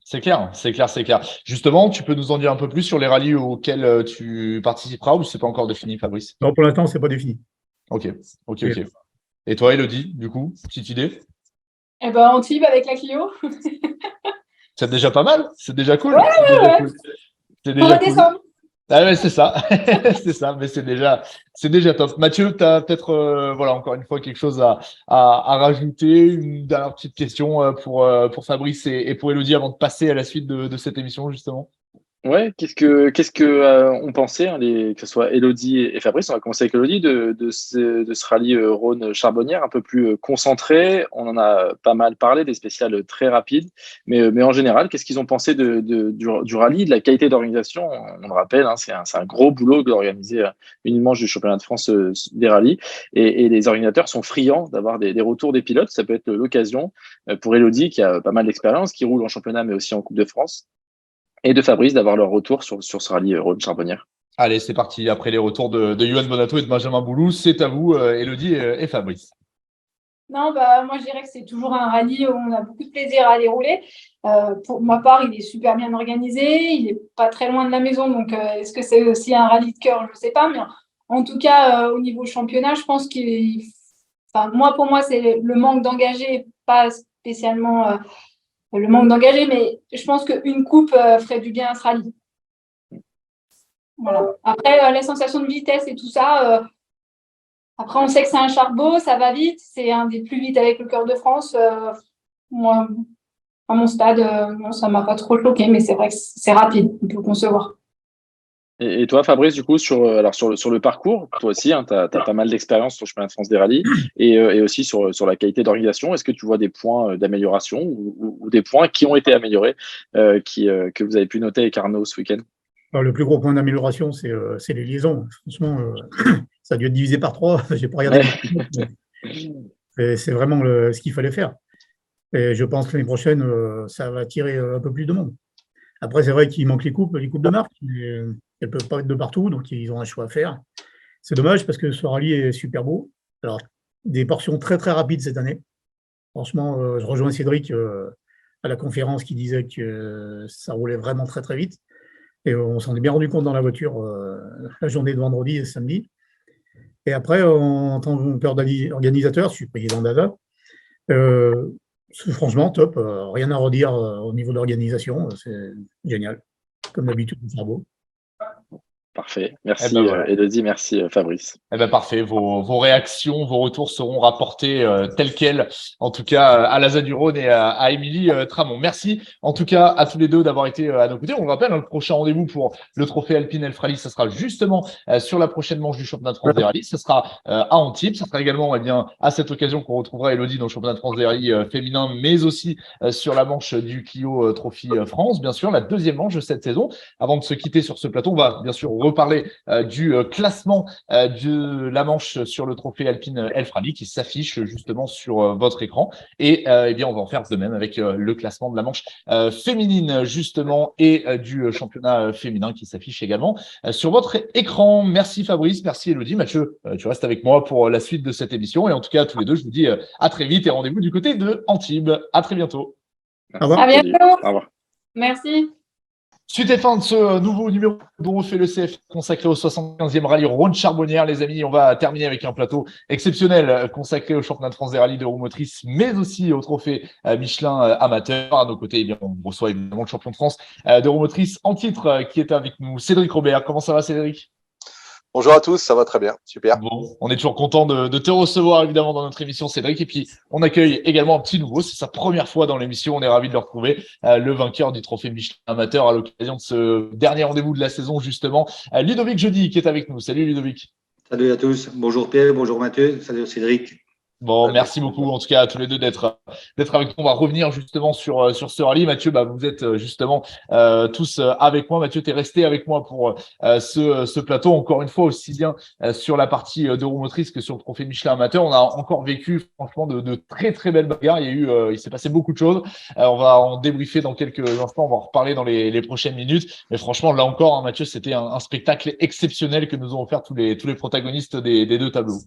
C'est clair, c'est clair, c'est clair. Justement, tu peux nous en dire un peu plus sur les rallyes auxquels tu participeras ou c'est pas encore défini, Fabrice? Non, pour l'instant, c'est pas défini. Ok. Et toi, Elodie, du coup, petite idée? Eh ben, Antibes avec la Clio. C'est déjà pas mal, c'est déjà cool. Ouais. C'est déjà cool. Redescendre. Ah ouais, c'est ça, c'est ça, mais c'est déjà top. Mathieu, tu as peut-être voilà encore une fois quelque chose à rajouter, une dernière petite question pour Fabrice et pour Elodie avant de passer à la suite de cette émission justement. Ouais, qu'est-ce que on pensait, hein, que ce soit Elodie et Fabrice, on va commencer avec Elodie, de ce rallye Rhône-Charbonnières un peu plus concentré. On en a pas mal parlé, des spéciales très rapides, mais en général, qu'est-ce qu'ils ont pensé du rallye, de la qualité d'organisation? On le rappelle, hein, c'est un gros boulot d'organiser une manche du championnat de France des rallyes, et les organisateurs sont friands d'avoir des retours des pilotes. Ça peut être l'occasion pour Elodie, qui a pas mal d'expérience, qui roule en championnat, mais aussi en Coupe de France, et de Fabrice d'avoir leur retour sur ce rallye Rhône-Charbonnières. Allez, c'est parti. Après les retours de Yohan Bonato et de Benjamin Boulou, c'est à vous, Elodie et Fabrice. Non, moi je dirais que c'est toujours un rallye où on a beaucoup de plaisir à aller rouler. Pour ma part, il est super bien organisé, il n'est pas très loin de la maison, donc est-ce que c'est aussi un rallye de cœur? Je ne sais pas, mais en tout cas, au niveau championnat, je pense pour moi, c'est le manque d'engagés, pas spécialement le manque d'engagés, mais je pense qu'une coupe ferait du bien à ce rallye. Voilà. Après, les sensations de vitesse et tout ça, Après, on sait que c'est un charbot, ça va vite, c'est un des plus vite avec le Cœur de France. Moi, à mon stade, ça m'a pas trop choqué, mais c'est vrai que c'est rapide, on peut concevoir. Et toi, Fabrice, du coup, sur le parcours, toi aussi, hein, tu as pas mal d'expérience sur le chemin de France des rallyes et aussi sur la qualité d'organisation. Est-ce que tu vois des points d'amélioration ou des points qui ont été améliorés que vous avez pu noter avec Arnaud ce week-end? Alors, le plus gros point d'amélioration, c'est les liaisons. Franchement, ça a dû être divisé par 3. J'ai pas regardé. Mais c'est vraiment ce qu'il fallait faire. Et je pense que l'année prochaine, ça va attirer un peu plus de monde. Après, c'est vrai qu'il manque les coupes de marque. Elles ne peuvent pas être de partout, donc ils ont un choix à faire. C'est dommage parce que ce rallye est super beau. Alors, des portions très, très rapides cette année. Franchement, je rejoins Cédric à la conférence qui disait que ça roulait vraiment très, très vite. Et on s'en est bien rendu compte dans la voiture la journée de vendredi et samedi. Et après, en tant qu'organisateur, je suis président d'ADA. Franchement, top. Rien à redire au niveau de l'organisation. C'est génial. Comme d'habitude, c'est beau. Parfait. Merci, voilà. Elodie. Merci, Fabrice. Parfait. Vos réactions, vos retours seront rapportés tels quels, en tout cas à Laza du Rhône et à Émilie Tramont. Merci en tout cas à tous les deux d'avoir été à nos côtés. On le rappelle, le prochain rendez-vous pour le trophée Alpine Elf Rally, ça sera justement sur la prochaine manche du championnat de France des rallyes. Ça sera à Antibes. Ça sera également à cette occasion qu'on retrouvera Elodie dans le championnat de France des rallyes féminin, mais aussi sur la manche du Clio Trophy France, bien sûr, la deuxième manche de cette saison. Avant de se quitter sur ce plateau, on va bien sûr reparler du classement de la manche sur le trophée Alpine Elf Rally qui s'affiche justement sur votre écran. Et bien, on va en faire de même avec le classement de la manche féminine justement et du championnat féminin qui s'affiche également sur votre écran. Merci Fabrice, merci Elodie. Mathieu, tu restes avec moi pour la suite de cette émission. Et en tout cas, à tous les deux, je vous dis à très vite et rendez-vous du côté de Antibes. À très bientôt. Au revoir. À bientôt. Au revoir. Merci. Suite et fin de ce nouveau numéro dont on fait le CF consacré au 75e rallye Rhône-Charbonnières, les amis. On va terminer avec un plateau exceptionnel consacré au championnat de France des rallyes de roues motrices, mais aussi au trophée Michelin amateur. À nos côtés, on reçoit évidemment le champion de France de roues motrices en titre qui est avec nous, Cédric Robert. Comment ça va, Cédric ? Bonjour à tous, ça va très bien, super. Bon, on est toujours content de te recevoir évidemment dans notre émission, Cédric. Et puis, on accueille également un petit nouveau. C'est sa première fois dans l'émission. On est ravis de le retrouver, le vainqueur du trophée Michelin amateur à l'occasion de ce dernier rendez-vous de la saison, justement. Ludovic Jeudi qui est avec nous. Salut Ludovic. Salut à tous. Bonjour Pierre, bonjour Mathieu, salut Cédric. Bon, merci beaucoup en tout cas à tous les deux d'être avec nous. On va revenir justement sur ce rallye. Mathieu, vous êtes justement tous avec moi. Mathieu, tu es resté avec moi pour ce plateau. Encore une fois, aussi bien sur la partie de roues motrices que sur le trophée Michelin amateur. On a encore vécu franchement de très très belles bagarres. Il s'est passé beaucoup de choses. On va en débriefer dans quelques instants. On va en reparler dans les prochaines minutes. Mais franchement, là encore, Mathieu, c'était un spectacle exceptionnel que nous ont offert tous les protagonistes des deux tableaux.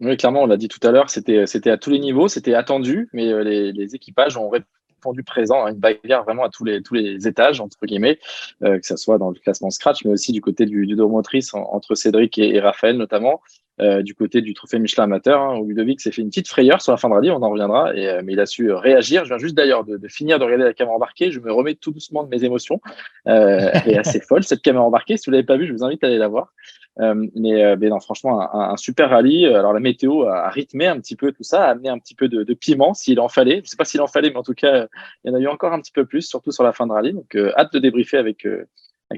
Oui, clairement, on l'a dit tout à l'heure, c'était à tous les niveaux, c'était attendu, mais les équipages ont répondu présent à une bagarre vraiment à tous les étages, entre guillemets, que ce soit dans le classement scratch, mais aussi du côté du duo motrice entre Cédric et Raphaël notamment, du côté du trophée Michelin amateur, où Ludovic s'est fait une petite frayeur sur la fin de rallye, on en reviendra, mais il a su réagir. Je viens juste d'ailleurs de finir de regarder la caméra embarquée, je me remets tout doucement de mes émotions, elle est assez folle cette caméra embarquée, si vous l'avez pas vue, je vous invite à aller la voir. Mais non, franchement, un super rallye. Alors la météo a rythmé un petit peu tout ça, a amené un petit peu de piment s'il en fallait. Je sais pas s'il en fallait, mais en tout cas, il y en a eu encore un petit peu plus, surtout sur la fin de rallye. Donc hâte de débriefer avec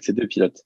ces deux pilotes.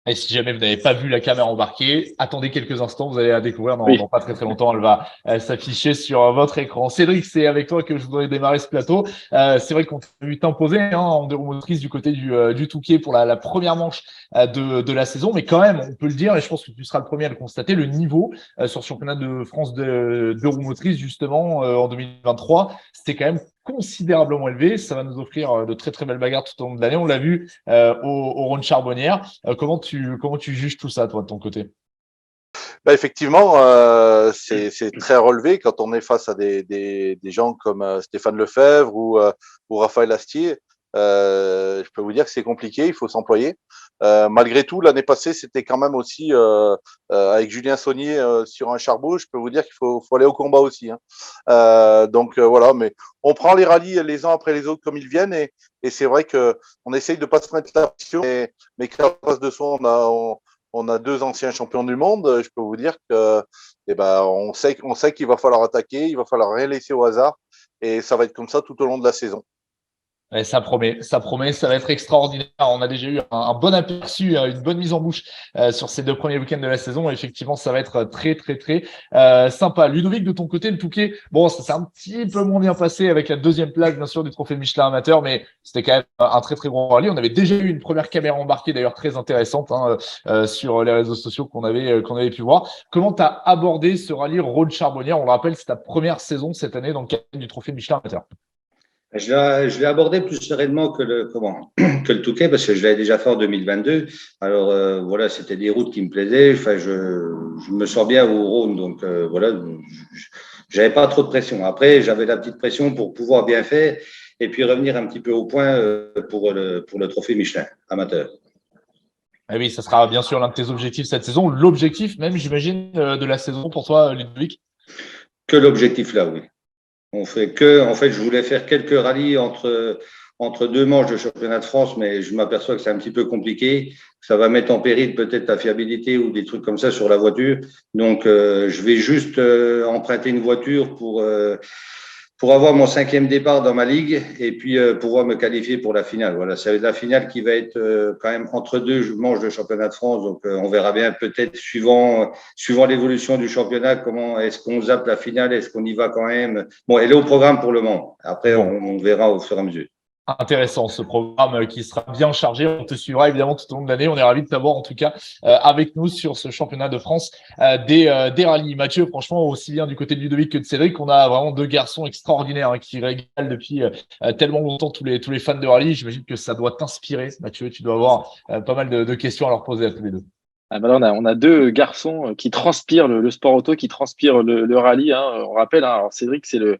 Et si jamais vous n'avez pas vu la caméra embarquée, attendez quelques instants, vous allez la découvrir dans pas très très longtemps. Elle va s'afficher sur votre écran. Cédric, c'est avec toi que je voudrais démarrer ce plateau. C'est vrai qu'on t'a vu t'imposer en deux roues motrices du côté du Touquet pour la première manche de la saison, mais quand même, on peut le dire, et je pense que tu seras le premier à le constater, le niveau sur le championnat de France de roues motrices justement en 2023, c'était quand même considérablement élevé. Ça va nous offrir de très très belles bagarres tout au long de l'année. On l'a vu au Rhône-Charbonnières. Comment tu juges tout ça, toi, de ton côté? Effectivement, c'est très relevé quand on est face à des gens comme Stéphane Lefebvre ou Raphaël Astier. Je peux vous dire que c'est compliqué, il faut s'employer. Malgré tout, l'année passée, c'était quand même aussi avec Julien Saunier sur un charbot. Je peux vous dire qu'il faut aller au combat aussi. Donc voilà, mais on prend les rallyes les uns après les autres comme ils viennent et c'est vrai que on essaye de pas se mettre la pression, mais qu'à la face de soi, on a deux anciens champions du monde. Je peux vous dire qu'il et ben on sait qu'il va falloir attaquer, il va falloir rien laisser au hasard, et ça va être comme ça tout au long de la saison. Ouais, ça promet, ça va être extraordinaire. On a déjà eu un bon aperçu, une bonne mise en bouche sur ces 2 premiers week-ends de la saison. Effectivement, ça va être très, très, très sympa. Ludovic, de ton côté, le Touquet, bon, ça s'est un petit peu moins bien passé avec la 2e place, bien sûr, du trophée Michelin amateur, mais c'était quand même un très, très gros rallye. On avait déjà eu une première caméra embarquée, d'ailleurs, très intéressante sur les réseaux sociaux qu'on avait pu voir. Comment tu as abordé ce rallye Rhône Charbonnière? On le rappelle, c'est ta première saison cette année dans le cadre du trophée Michelin amateur. Je l'ai abordé plus sereinement que le Touquet, parce que je l'avais déjà fait en 2022. Alors voilà, c'était des routes qui me plaisaient. Enfin, je me sens bien au Rhône, donc voilà, j'avais pas trop de pression. Après, j'avais la petite pression pour pouvoir bien faire et puis revenir un petit peu au point pour le trophée Michelin amateur. Eh oui, ça sera bien sûr l'un de tes objectifs cette saison. L'objectif même, j'imagine, de la saison pour toi, Ludovic? Que l'objectif là, oui. En fait, je voulais faire quelques rallyes entre 2 manches de championnat de France, mais je m'aperçois que c'est un petit peu compliqué. Ça va mettre en péril peut-être ta fiabilité ou des trucs comme ça sur la voiture. Donc, je vais juste emprunter une voiture pour avoir mon 5e départ dans ma ligue et puis pouvoir me qualifier pour la finale. Voilà, c'est la finale qui va être quand même entre 2 manches de championnat de France. Donc, on verra bien peut-être suivant l'évolution du championnat, comment est-ce qu'on zappe la finale, est-ce qu'on y va quand même. Bon, elle est au programme pour le moment. Après, on verra au fur et à mesure. Intéressant ce programme qui sera bien chargé. On te suivra évidemment tout au long de l'année. On est ravis de t'avoir en tout cas avec nous sur ce championnat de France des rallyes. Mathieu, franchement, aussi bien du côté de Ludovic que de Cédric, on a vraiment 2 garçons extraordinaires qui régalent depuis tellement longtemps tous les fans de rallye. J'imagine que ça doit t'inspirer. Mathieu, tu dois avoir pas mal de questions à leur poser à tous les deux. Ah ben là, on a 2 garçons qui transpirent le sport auto, qui transpirent le rallye. Hein. On rappelle, hein, alors Cédric, c'est le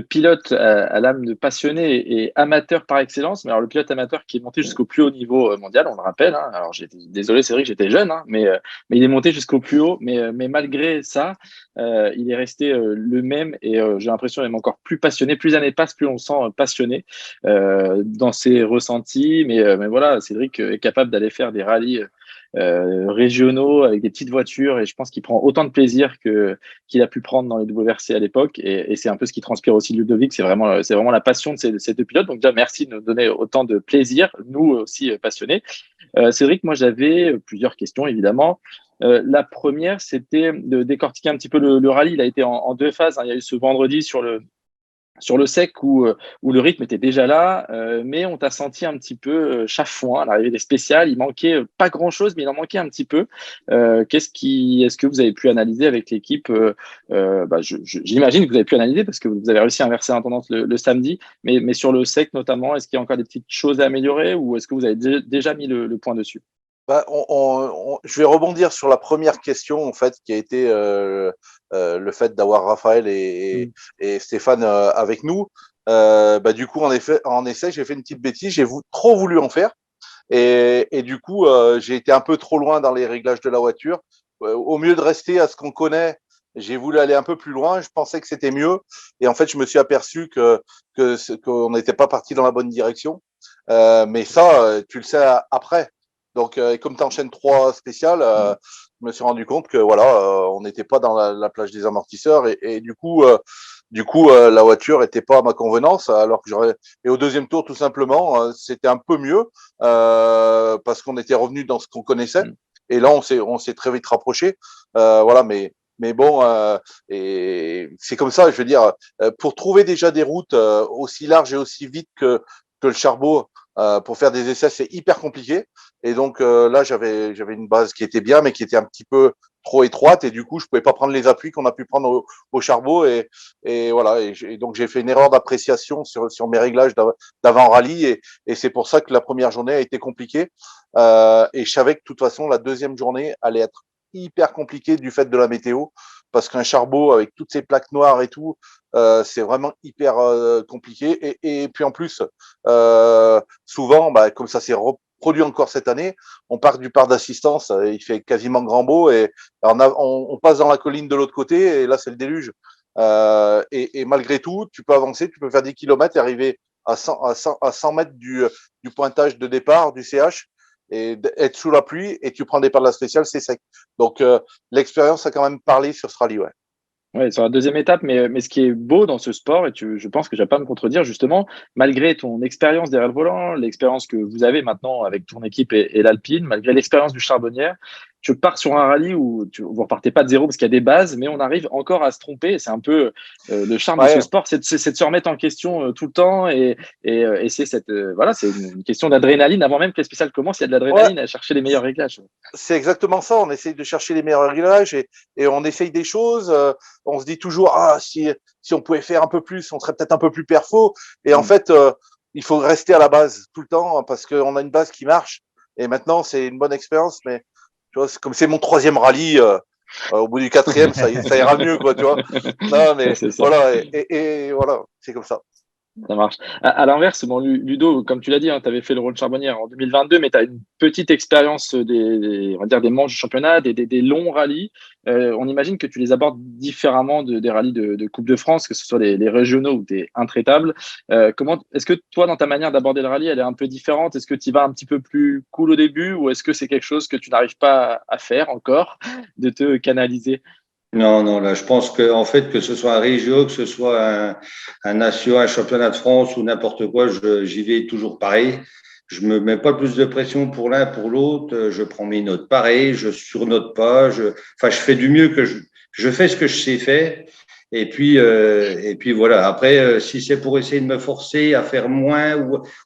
pilote à l'âme de passionné et amateur par excellence. Mais alors, le pilote amateur qui est monté jusqu'au plus haut niveau mondial, on le rappelle. Hein. Alors, désolé, Cédric, j'étais jeune, hein, mais il est monté jusqu'au plus haut. Mais malgré ça, il est resté le même et j'ai l'impression d'être encore plus passionné. Plus l'année passe, plus on le sent passionné dans ses ressentis. Mais voilà, Cédric est capable d'aller faire des rallyes régionaux avec des petites voitures et je pense qu'il prend autant de plaisir qu'il a pu prendre dans les WRC à l'époque et c'est un peu ce qui transpire aussi de Ludovic, c'est vraiment la passion de ces 2 pilotes. Donc déjà merci de nous donner autant de plaisir, nous aussi passionnés. Cédric, moi j'avais plusieurs questions évidemment. La première, c'était de décortiquer un petit peu le rallye. Il a été en 2 phases, hein. Il y a eu ce vendredi sur le sec où le rythme était déjà là, mais on t'a senti un petit peu chafouin à l'arrivée des spéciales. Il manquait pas grand-chose, mais il en manquait un petit peu. Est-ce que vous avez pu analyser avec l'équipe j'imagine que vous avez pu analyser parce que vous avez réussi à inverser la tendance le samedi, mais sur le sec notamment, est-ce qu'il y a encore des petites choses à améliorer ou est-ce que vous avez déjà mis le point dessus? Je vais rebondir sur la première question, en fait, qui a été le fait d'avoir Raphaël et Stéphane avec nous. Du coup, en essai, j'ai fait une petite bêtise, j'ai trop voulu en faire. Et du coup, j'ai été un peu trop loin dans les réglages de la voiture. Au mieux de rester à ce qu'on connaît, j'ai voulu aller un peu plus loin. Je pensais que c'était mieux. Et en fait, je me suis aperçu qu'on n'était pas parti dans la bonne direction. Mais ça, tu le sais après. Donc, comme tu enchaînes 3 spéciales, je me suis rendu compte que voilà, on n'était pas dans la plage des amortisseurs et du coup, la voiture était pas à ma convenance. Alors que et au 2e tour, tout simplement, c'était un peu mieux parce qu'on était revenu dans ce qu'on connaissait. Et là, on s'est très vite rapproché. Voilà, mais bon, et c'est comme ça. Je veux dire, pour trouver déjà des routes aussi larges et aussi vite que le Charbot. Pour faire des essais, c'est hyper compliqué. Et donc là, j'avais une base qui était bien, mais qui était un petit peu trop étroite. Et du coup, je pouvais pas prendre les appuis qu'on a pu prendre au Charbot. Et voilà. Et donc, j'ai fait une erreur d'appréciation sur mes réglages d'avant rallye. Et c'est pour ça que la première journée a été compliquée. Et je savais que de toute façon, la 2e journée allait être hyper compliquée du fait de la météo. Parce qu'un Charbot avec toutes ces plaques noires et tout, c'est vraiment hyper compliqué. Et puis en plus, souvent, comme ça s'est reproduit encore cette année, on part du parc d'assistance, il fait quasiment grand beau et on passe dans la colline de l'autre côté et là c'est le déluge. Et malgré tout, tu peux avancer, tu peux faire 10 km et arriver à 100 mètres du pointage de départ du CH. et être sous la pluie et tu prends des départ de la spéciale, c'est sec. Donc, l'expérience a quand même parlé sur ce rallye, ouais. Ouais, sur la deuxième étape, mais ce qui est beau dans ce sport, et je pense que je vais pas me contredire, justement, malgré ton expérience derrière le volant, l'expérience que vous avez maintenant avec ton équipe et l'Alpine, malgré l'expérience du Charbonnière, tu pars sur un rallye où vous repartez pas de zéro parce qu'il y a des bases, mais on arrive encore à se tromper. Et c'est un peu le charme de ce sport, c'est de se remettre en question tout le temps et c'est voilà, c'est une question d'adrénaline. Avant même que les spéciales commencent, il y a de l'adrénaline à chercher les meilleurs réglages. C'est exactement ça. On essaye de chercher les meilleurs réglages et on essaye des choses. On se dit toujours, si on pouvait faire un peu plus, on serait peut-être un peu plus perfo. Et en fait, il faut rester à la base tout le temps parce qu'on a une base qui marche. Et maintenant, c'est une bonne expérience, mais tu vois, comme c'est mon 3e rallye, au bout du 4e, ça ira mieux, quoi, tu vois. Non, mais voilà, et voilà, c'est comme ça. Ça marche. À l'inverse, bon, Ludo, comme tu l'as dit, tu avais fait le rôle de Charbonnière en 2022, mais tu as une petite expérience on va dire des manches du championnat, des longs rallyes. On imagine que tu les abordes différemment des rallyes de Coupe de France, que ce soit les régionaux ou des intraitables. Est-ce que toi, dans ta manière d'aborder le rallye, elle est un peu différente? Est-ce que tu y vas un petit peu plus cool au début ou est-ce que c'est quelque chose que tu n'arrives pas à faire encore, de te canaliser? Non, là, je pense que, en fait, que ce soit un régio, que ce soit un nation, un championnat de France ou n'importe quoi, j'y vais toujours pareil. Je me mets pas plus de pression pour l'un, pour l'autre. Je prends mes notes pareil, je surnote pas. Je fais du mieux que je fais ce que je sais faire. Et puis voilà. Après, si c'est pour essayer de me forcer à faire moins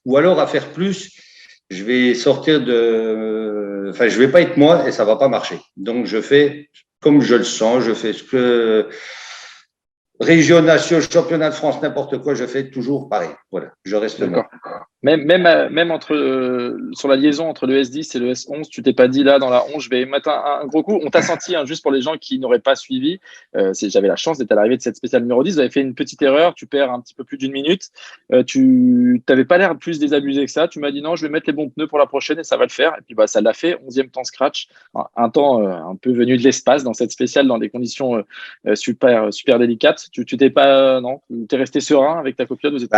ou alors à faire plus, je vais sortir je vais pas être moi et ça va pas marcher. Donc, je fais comme je le sens, je fais ce que région, nation, championnat de France, n'importe quoi, je fais toujours pareil. Voilà, je reste moi. Même entre sur la liaison entre le S10 et le S11, tu t'es pas dit là dans la 11, je vais mettre un gros coup. On t'a senti, juste pour les gens qui n'auraient pas suivi, j'avais la chance d'être à l'arrivée de cette spéciale numéro 10, vous avez fait une petite erreur, tu perds un petit peu plus d'1 minute, tu t'avais pas l'air plus désabusé que ça, tu m'as dit non, je vais mettre les bons pneus pour la prochaine et ça va le faire. Et puis ça l'a fait, 11e temps scratch, un temps un peu venu de l'espace dans cette spéciale dans des conditions super délicates. Tu t'es pas, non, tu es resté serein avec ta copine, vous êtes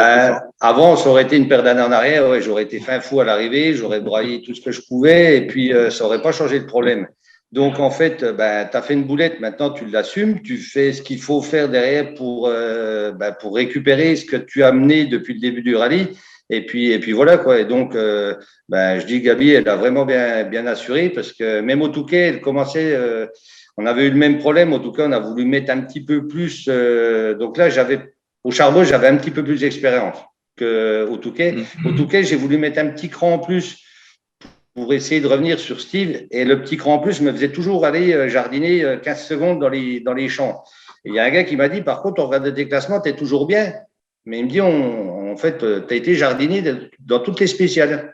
avant, ça aurait été une paire d'années en arrière, ouais, j'aurais été fin fou à l'arrivée, j'aurais broyé tout ce que je pouvais et puis ça n'aurait pas changé le problème. Donc en fait, tu as fait une boulette, maintenant tu l'assumes, tu fais ce qu'il faut faire derrière pour récupérer ce que tu as amené depuis le début du rallye. Et puis voilà quoi. Et donc je dis Gabi, elle a vraiment bien assuré parce que même au Touquet, elle commençait. On avait eu le même problème. Au Touquet, on a voulu mettre un petit peu plus. Donc là, au Charbot, j'avais un petit peu plus d'expérience qu'au Touquet. Au Touquet, j'ai voulu mettre un petit cran en plus pour essayer de revenir sur Steve. Et le petit cran en plus me faisait toujours aller jardiner 15 secondes dans les champs. Et il y a un gars qui m'a dit, par contre, on regarde tes classements, tu es toujours bien. Mais il me dit, en fait, tu as été jardinier dans toutes les spéciales.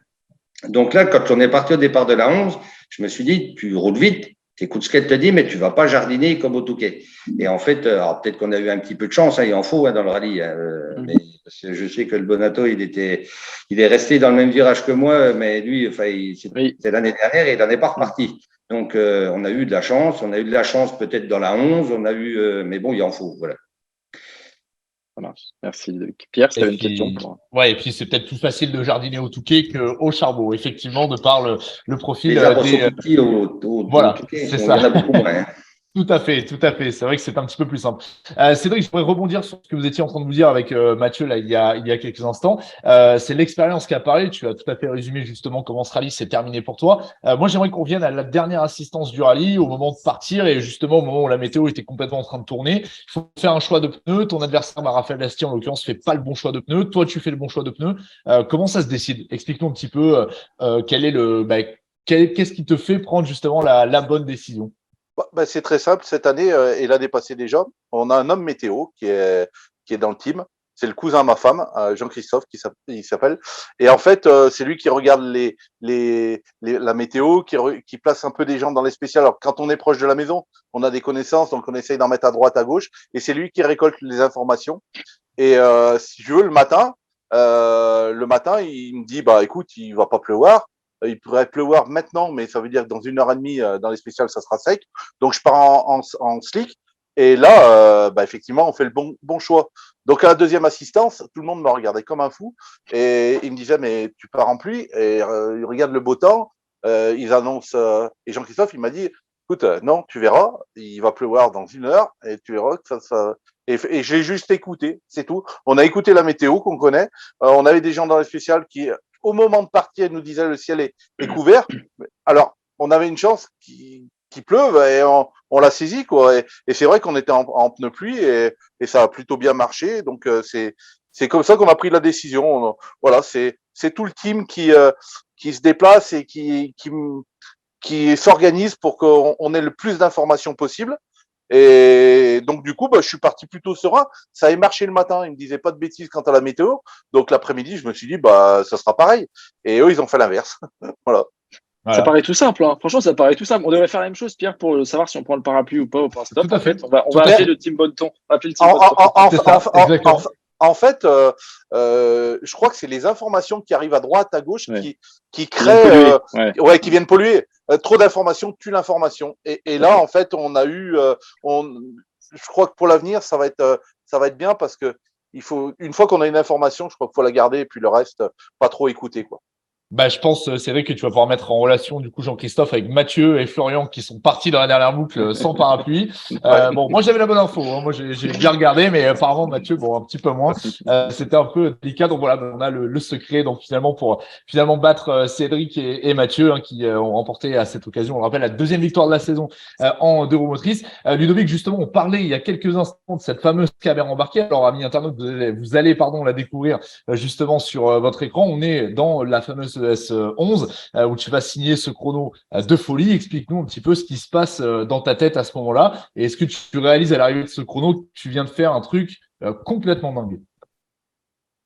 Donc là, quand on est parti au départ de la 11, je me suis dit, tu roules vite, tu écoutes ce qu'elle te dit, mais tu vas pas jardiner comme au Touquet. Et en fait, alors peut-être qu'on a eu un petit peu de chance, il en faut dans le rallye. Mais parce que je sais que le Bonato, il est resté dans le même virage que moi, mais lui, c'était l'année dernière et il n'en est pas reparti. Donc, on a eu de la chance. On a eu de la chance peut-être dans la 11. On a eu, mais bon, il en faut. Voilà. Merci. Pierre, si tu avais une question. Ouais, et puis c'est peut-être plus facile de jardiner au Touquet qu'au Charbot, effectivement, de par le profil. Les arbres sont petits au voilà, Touquet. C'est ça. Il y en a beaucoup moins. Tout à fait. C'est vrai que c'est un petit peu plus simple. Cédric, je pourrais rebondir sur ce que vous étiez en train de vous dire avec Mathieu là il y a quelques instants. C'est l'expérience qui a parlé. Tu as tout à fait résumé justement comment ce rallye s'est terminé pour toi. Moi, j'aimerais qu'on revienne à la dernière assistance du rallye, au moment de partir et justement au moment où la météo était complètement en train de tourner. Il faut faire un choix de pneus. Ton adversaire, Raphaël Astier, en l'occurrence, fait pas le bon choix de pneus. Toi, tu fais le bon choix de pneus. Comment ça se décide? Explique-nous un petit peu quel est qu'est-ce qui te fait prendre justement la bonne décision? C'est très simple. Cette année et l'année passée déjà, on a un homme météo qui est dans le team. C'est le cousin de ma femme, Jean-Christophe, il s'appelle. Et en fait, c'est lui qui regarde la météo, qui place un peu des gens dans les spéciales. Alors, quand on est proche de la maison, on a des connaissances, donc on essaye d'en mettre à droite, à gauche. Et c'est lui qui récolte les informations. Et si je veux, le matin, il me dit, écoute, il va pas pleuvoir. Il pourrait pleuvoir maintenant, mais ça veut dire que dans 1h30, dans les spéciales, ça sera sec. Donc, je pars en slick. Et là, effectivement, on fait le bon choix. Donc, à la deuxième assistance, tout le monde me regardait comme un fou. Et il me disait, mais tu pars en pluie et il regarde le beau temps. ils annoncent, et Jean-Christophe, il m'a dit, écoute, non, tu verras, il va pleuvoir dans 1 heure, et tu verras que et j'ai juste écouté, c'est tout. On a écouté la météo qu'on connaît. On avait des gens dans les spéciales qui, au moment de partir, nous disaient le ciel est couvert. Alors, on avait une chance qui pleuve et on l'a saisi, quoi. Et c'est vrai qu'on était en pneu pluie et ça a plutôt bien marché. Donc, c'est comme ça qu'on a pris la décision. Voilà, c'est tout le team qui se déplace et qui s'organise pour qu'on ait le plus d'informations possible. Et donc, du coup, je suis parti plutôt serein. Ça avait marché le matin. Ils me disaient pas de bêtises quant à la météo. Donc, l'après-midi, je me suis dit, ça sera pareil. Et eux, ils ont fait l'inverse. Voilà. Ça paraît tout simple, hein. Franchement, ça paraît tout simple. On devrait faire la même chose, Pierre, pour savoir si on prend le parapluie ou pas au point stop. Tout à fait. On va appeler le team Bonneton. On va appeler le team Bonneton. En fait, je crois que c'est les informations qui arrivent à droite, à gauche, qui créent, qui viennent polluer. Trop d'informations tue l'information. Et là, en fait, on a eu, je crois que pour l'avenir, ça va être bien parce que une fois qu'on a une information, je crois qu'il faut la garder et puis le reste, pas trop écouter, quoi. Je pense, c'est vrai que tu vas pouvoir mettre en relation du coup Jean-Christophe avec Mathieu et Florian qui sont partis dans la dernière boucle sans parapluie. Bon, moi j'avais la bonne info, hein. Moi j'ai bien regardé, mais apparemment Mathieu, un petit peu moins. C'était un peu délicat, donc voilà, on a le secret, donc finalement pour battre Cédric et Mathieu, hein, qui ont remporté à cette occasion, on le rappelle, la 2e victoire de la saison en deux roues motrices. Ludovic, justement, on parlait il y a quelques instants de cette fameuse caméra embarquée. Alors amis internautes, vous allez la découvrir justement sur votre écran. On est dans la fameuse S11 où tu vas signer ce chrono de folie. Explique-nous un petit peu ce qui se passe dans ta tête à ce moment-là. Et est-ce que tu réalises à l'arrivée de ce chrono que tu viens de faire un truc complètement dingue?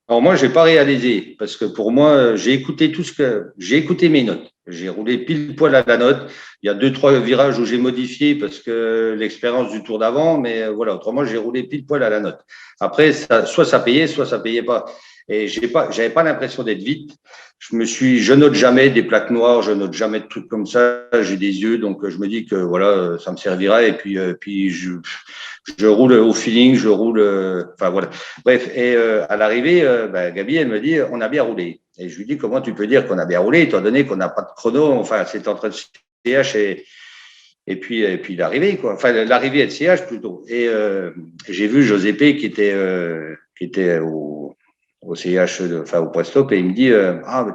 Alors moi, j'ai pas réalisé parce que pour moi, j'ai écouté mes notes. J'ai roulé pile poil à la note. Il y a 2-3 virages où j'ai modifié parce que l'expérience du tour d'avant, mais voilà. Autrement, j'ai roulé pile poil à la note. Après, soit ça payait pas. Et j'avais pas l'impression d'être vite. Je note jamais des plaques noires, je note jamais de trucs comme ça. J'ai des yeux, donc je me dis que voilà, ça me servira. Et puis je roule au feeling, enfin voilà. Bref, et à l'arrivée, Gabi, elle me dit, on a bien roulé. Et je lui dis, comment tu peux dire qu'on a bien roulé, étant donné qu'on n'a pas de chrono. Enfin, c'est entre le CH et puis l'arrivée, quoi. Enfin, l'arrivée et le CH plutôt. Et j'ai vu Josépé qui était au CH, au point stop, et il me dit,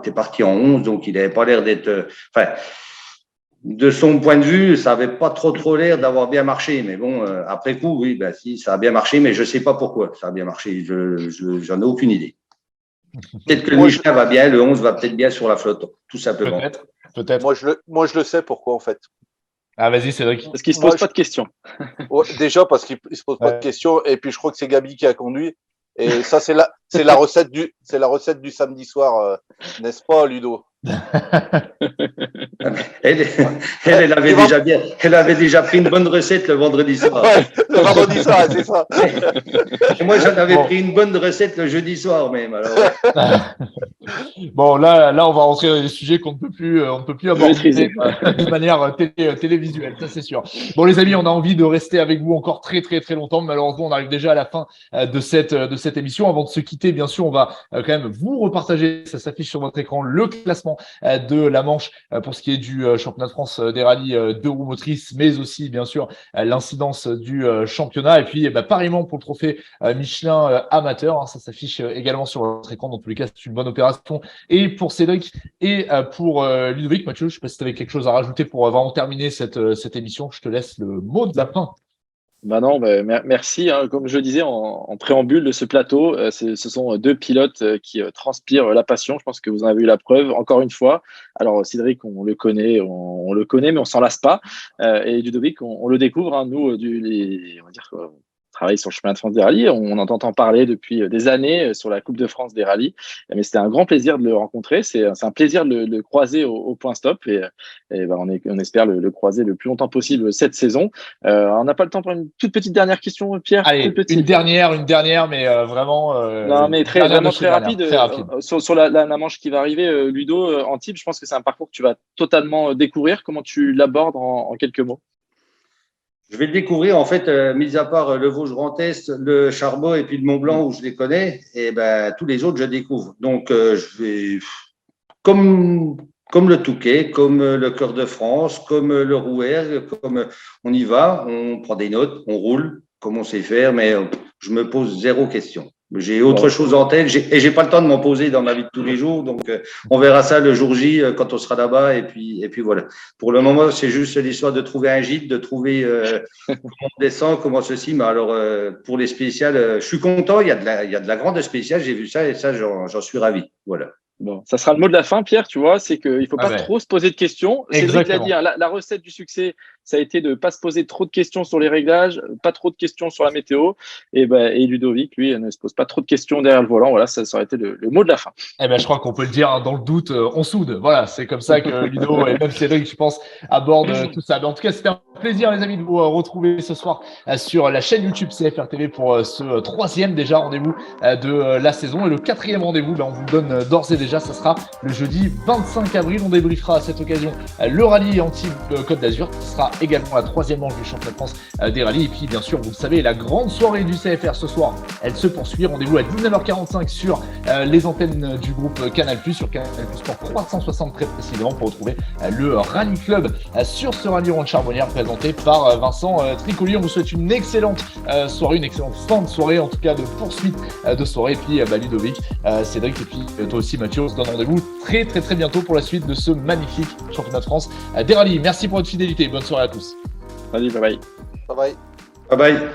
t'es parti en 11, donc il n'avait pas l'air d'être, de son point de vue, ça avait pas trop l'air d'avoir bien marché. Mais bon, après coup, oui, si, ça a bien marché, mais je sais pas pourquoi ça a bien marché. J'en ai aucune idée. Peut-être que le Michelin va bien, le 11 va peut-être bien sur la flotte, tout simplement. Peut-être. Moi, je le sais pourquoi, en fait. Ah, vas-y, Cédric. Parce qu'il se pose pas de questions. Déjà, parce qu'il se pose pas de questions, et puis je crois que c'est Gabi qui a conduit. Et ça, c'est la recette du samedi soir, n'est-ce pas, Ludo? Elle avait déjà pris une bonne recette le vendredi soir. Ouais, le vendredi soir, c'est ça. Et moi, j'en avais pris une bonne recette le jeudi soir même. Alors, Bon, là, on va rentrer dans des sujets qu'on ne peut plus aborder de manière télévisuelle, ça c'est sûr. Bon, les amis, on a envie de rester avec vous encore très très très longtemps. Malheureusement, on arrive déjà à la fin de cette émission. Avant de se quitter, bien sûr, on va quand même vous repartager. Ça s'affiche sur votre écran, le classement de la Manche pour ce qui est du championnat de France des rallyes deux roues motrices, mais aussi bien sûr l'incidence du championnat. Et puis pareillement pour le trophée Michelin amateur, hein, ça s'affiche également sur votre écran. Dans tous les cas, c'est une bonne opération. Et pour Cédric et pour Ludovic, Mathieu, je ne sais pas si tu avais quelque chose à rajouter pour vraiment terminer cette émission. Je te laisse le mot de la fin. Non, merci. Hein. Comme je disais en préambule de ce plateau, ce sont deux pilotes qui transpirent la passion. Je pense que vous en avez eu la preuve encore une fois. Alors Cédric, on le connaît, mais on s'en lasse pas. Et Ludovic, on le découvre. Hein, nous, on va dire travaille sur le chemin de France des rallyes. On en entend parler depuis des années sur la Coupe de France des rallyes. Mais c'était un grand plaisir de le rencontrer. C'est un plaisir de le croiser au point stop. Et on espère le croiser le plus longtemps possible cette saison. On n'a pas le temps pour une toute petite dernière question, Pierre. Allez, une dernière, mais vraiment. Non, mais très rapide. Sur la manche qui va arriver, Ludo, Antibes, je pense que c'est un parcours que tu vas totalement découvrir. Comment tu l'abordes en quelques mots? je vais le découvrir, en fait, mis à part le Vosges Grand Est, le Charbot et puis le Mont Blanc où je les connais, et tous les autres, je découvre. Donc, je vais, comme comme le Touquet, comme le Cœur de France, comme le Rouergue, comme on y va, on prend des notes, on roule, comme on sait faire, mais je me pose zéro question. J'ai autre chose en tête et j'ai pas le temps de m'en poser dans ma vie de tous les jours. Donc, on verra ça le jour J quand on sera là-bas. Et puis voilà. Pour le moment, c'est juste l'histoire de trouver un gîte, de trouver comment on descend, comment ceci. Mais alors, pour les spéciales, je suis content. Il y a de la grande spéciale. J'ai vu ça et ça, j'en suis ravi. Voilà. Bon, ça sera le mot de la fin, Pierre, tu vois, c'est qu'il ne faut pas trop se poser de questions. Cédric l'a dit, hein, la recette du succès, ça a été de ne pas se poser trop de questions sur les réglages, pas trop de questions sur la météo. Et Ludovic, lui, ne se pose pas trop de questions derrière le volant. Voilà, ça aurait été le mot de la fin. Je crois qu'on peut le dire, hein, dans le doute, on soude. Voilà, c'est comme ça que Ludo et même Cédric, je pense, abordent tout ça. Mais en tout cas, c'était un plaisir, les amis, de vous retrouver ce soir sur la chaîne YouTube CFR TV pour ce 3e déjà rendez-vous de la saison. Et le 4e rendez-vous, on vous donne d'ores et déjà, ça sera le jeudi 25 avril. On débriefera à cette occasion le rallye Antibes-Côte d'Azur. Ce sera également la 3e manche du championnat de France des rallyes. Et puis, bien sûr, vous le savez, la grande soirée du CFR ce soir, elle se poursuit. Rendez-vous à 19h45 sur les antennes du groupe Canal+, sur Canal+ Sport 360 très précisément, pour retrouver le Rallye Club sur ce rallye Rond de Charbonnières présenté par Vincent Tricoli. On vous souhaite une excellente soirée, une excellente fin de soirée, en tout cas de poursuite de soirée. Et puis Ludovic, Cédric et puis toi aussi Mathieu, on se donne rendez-vous très très très bientôt pour la suite de ce magnifique championnat de France des rallyes. Merci pour votre fidélité, bonne soirée à tous. Allez, bye bye. Bye bye. Bye bye.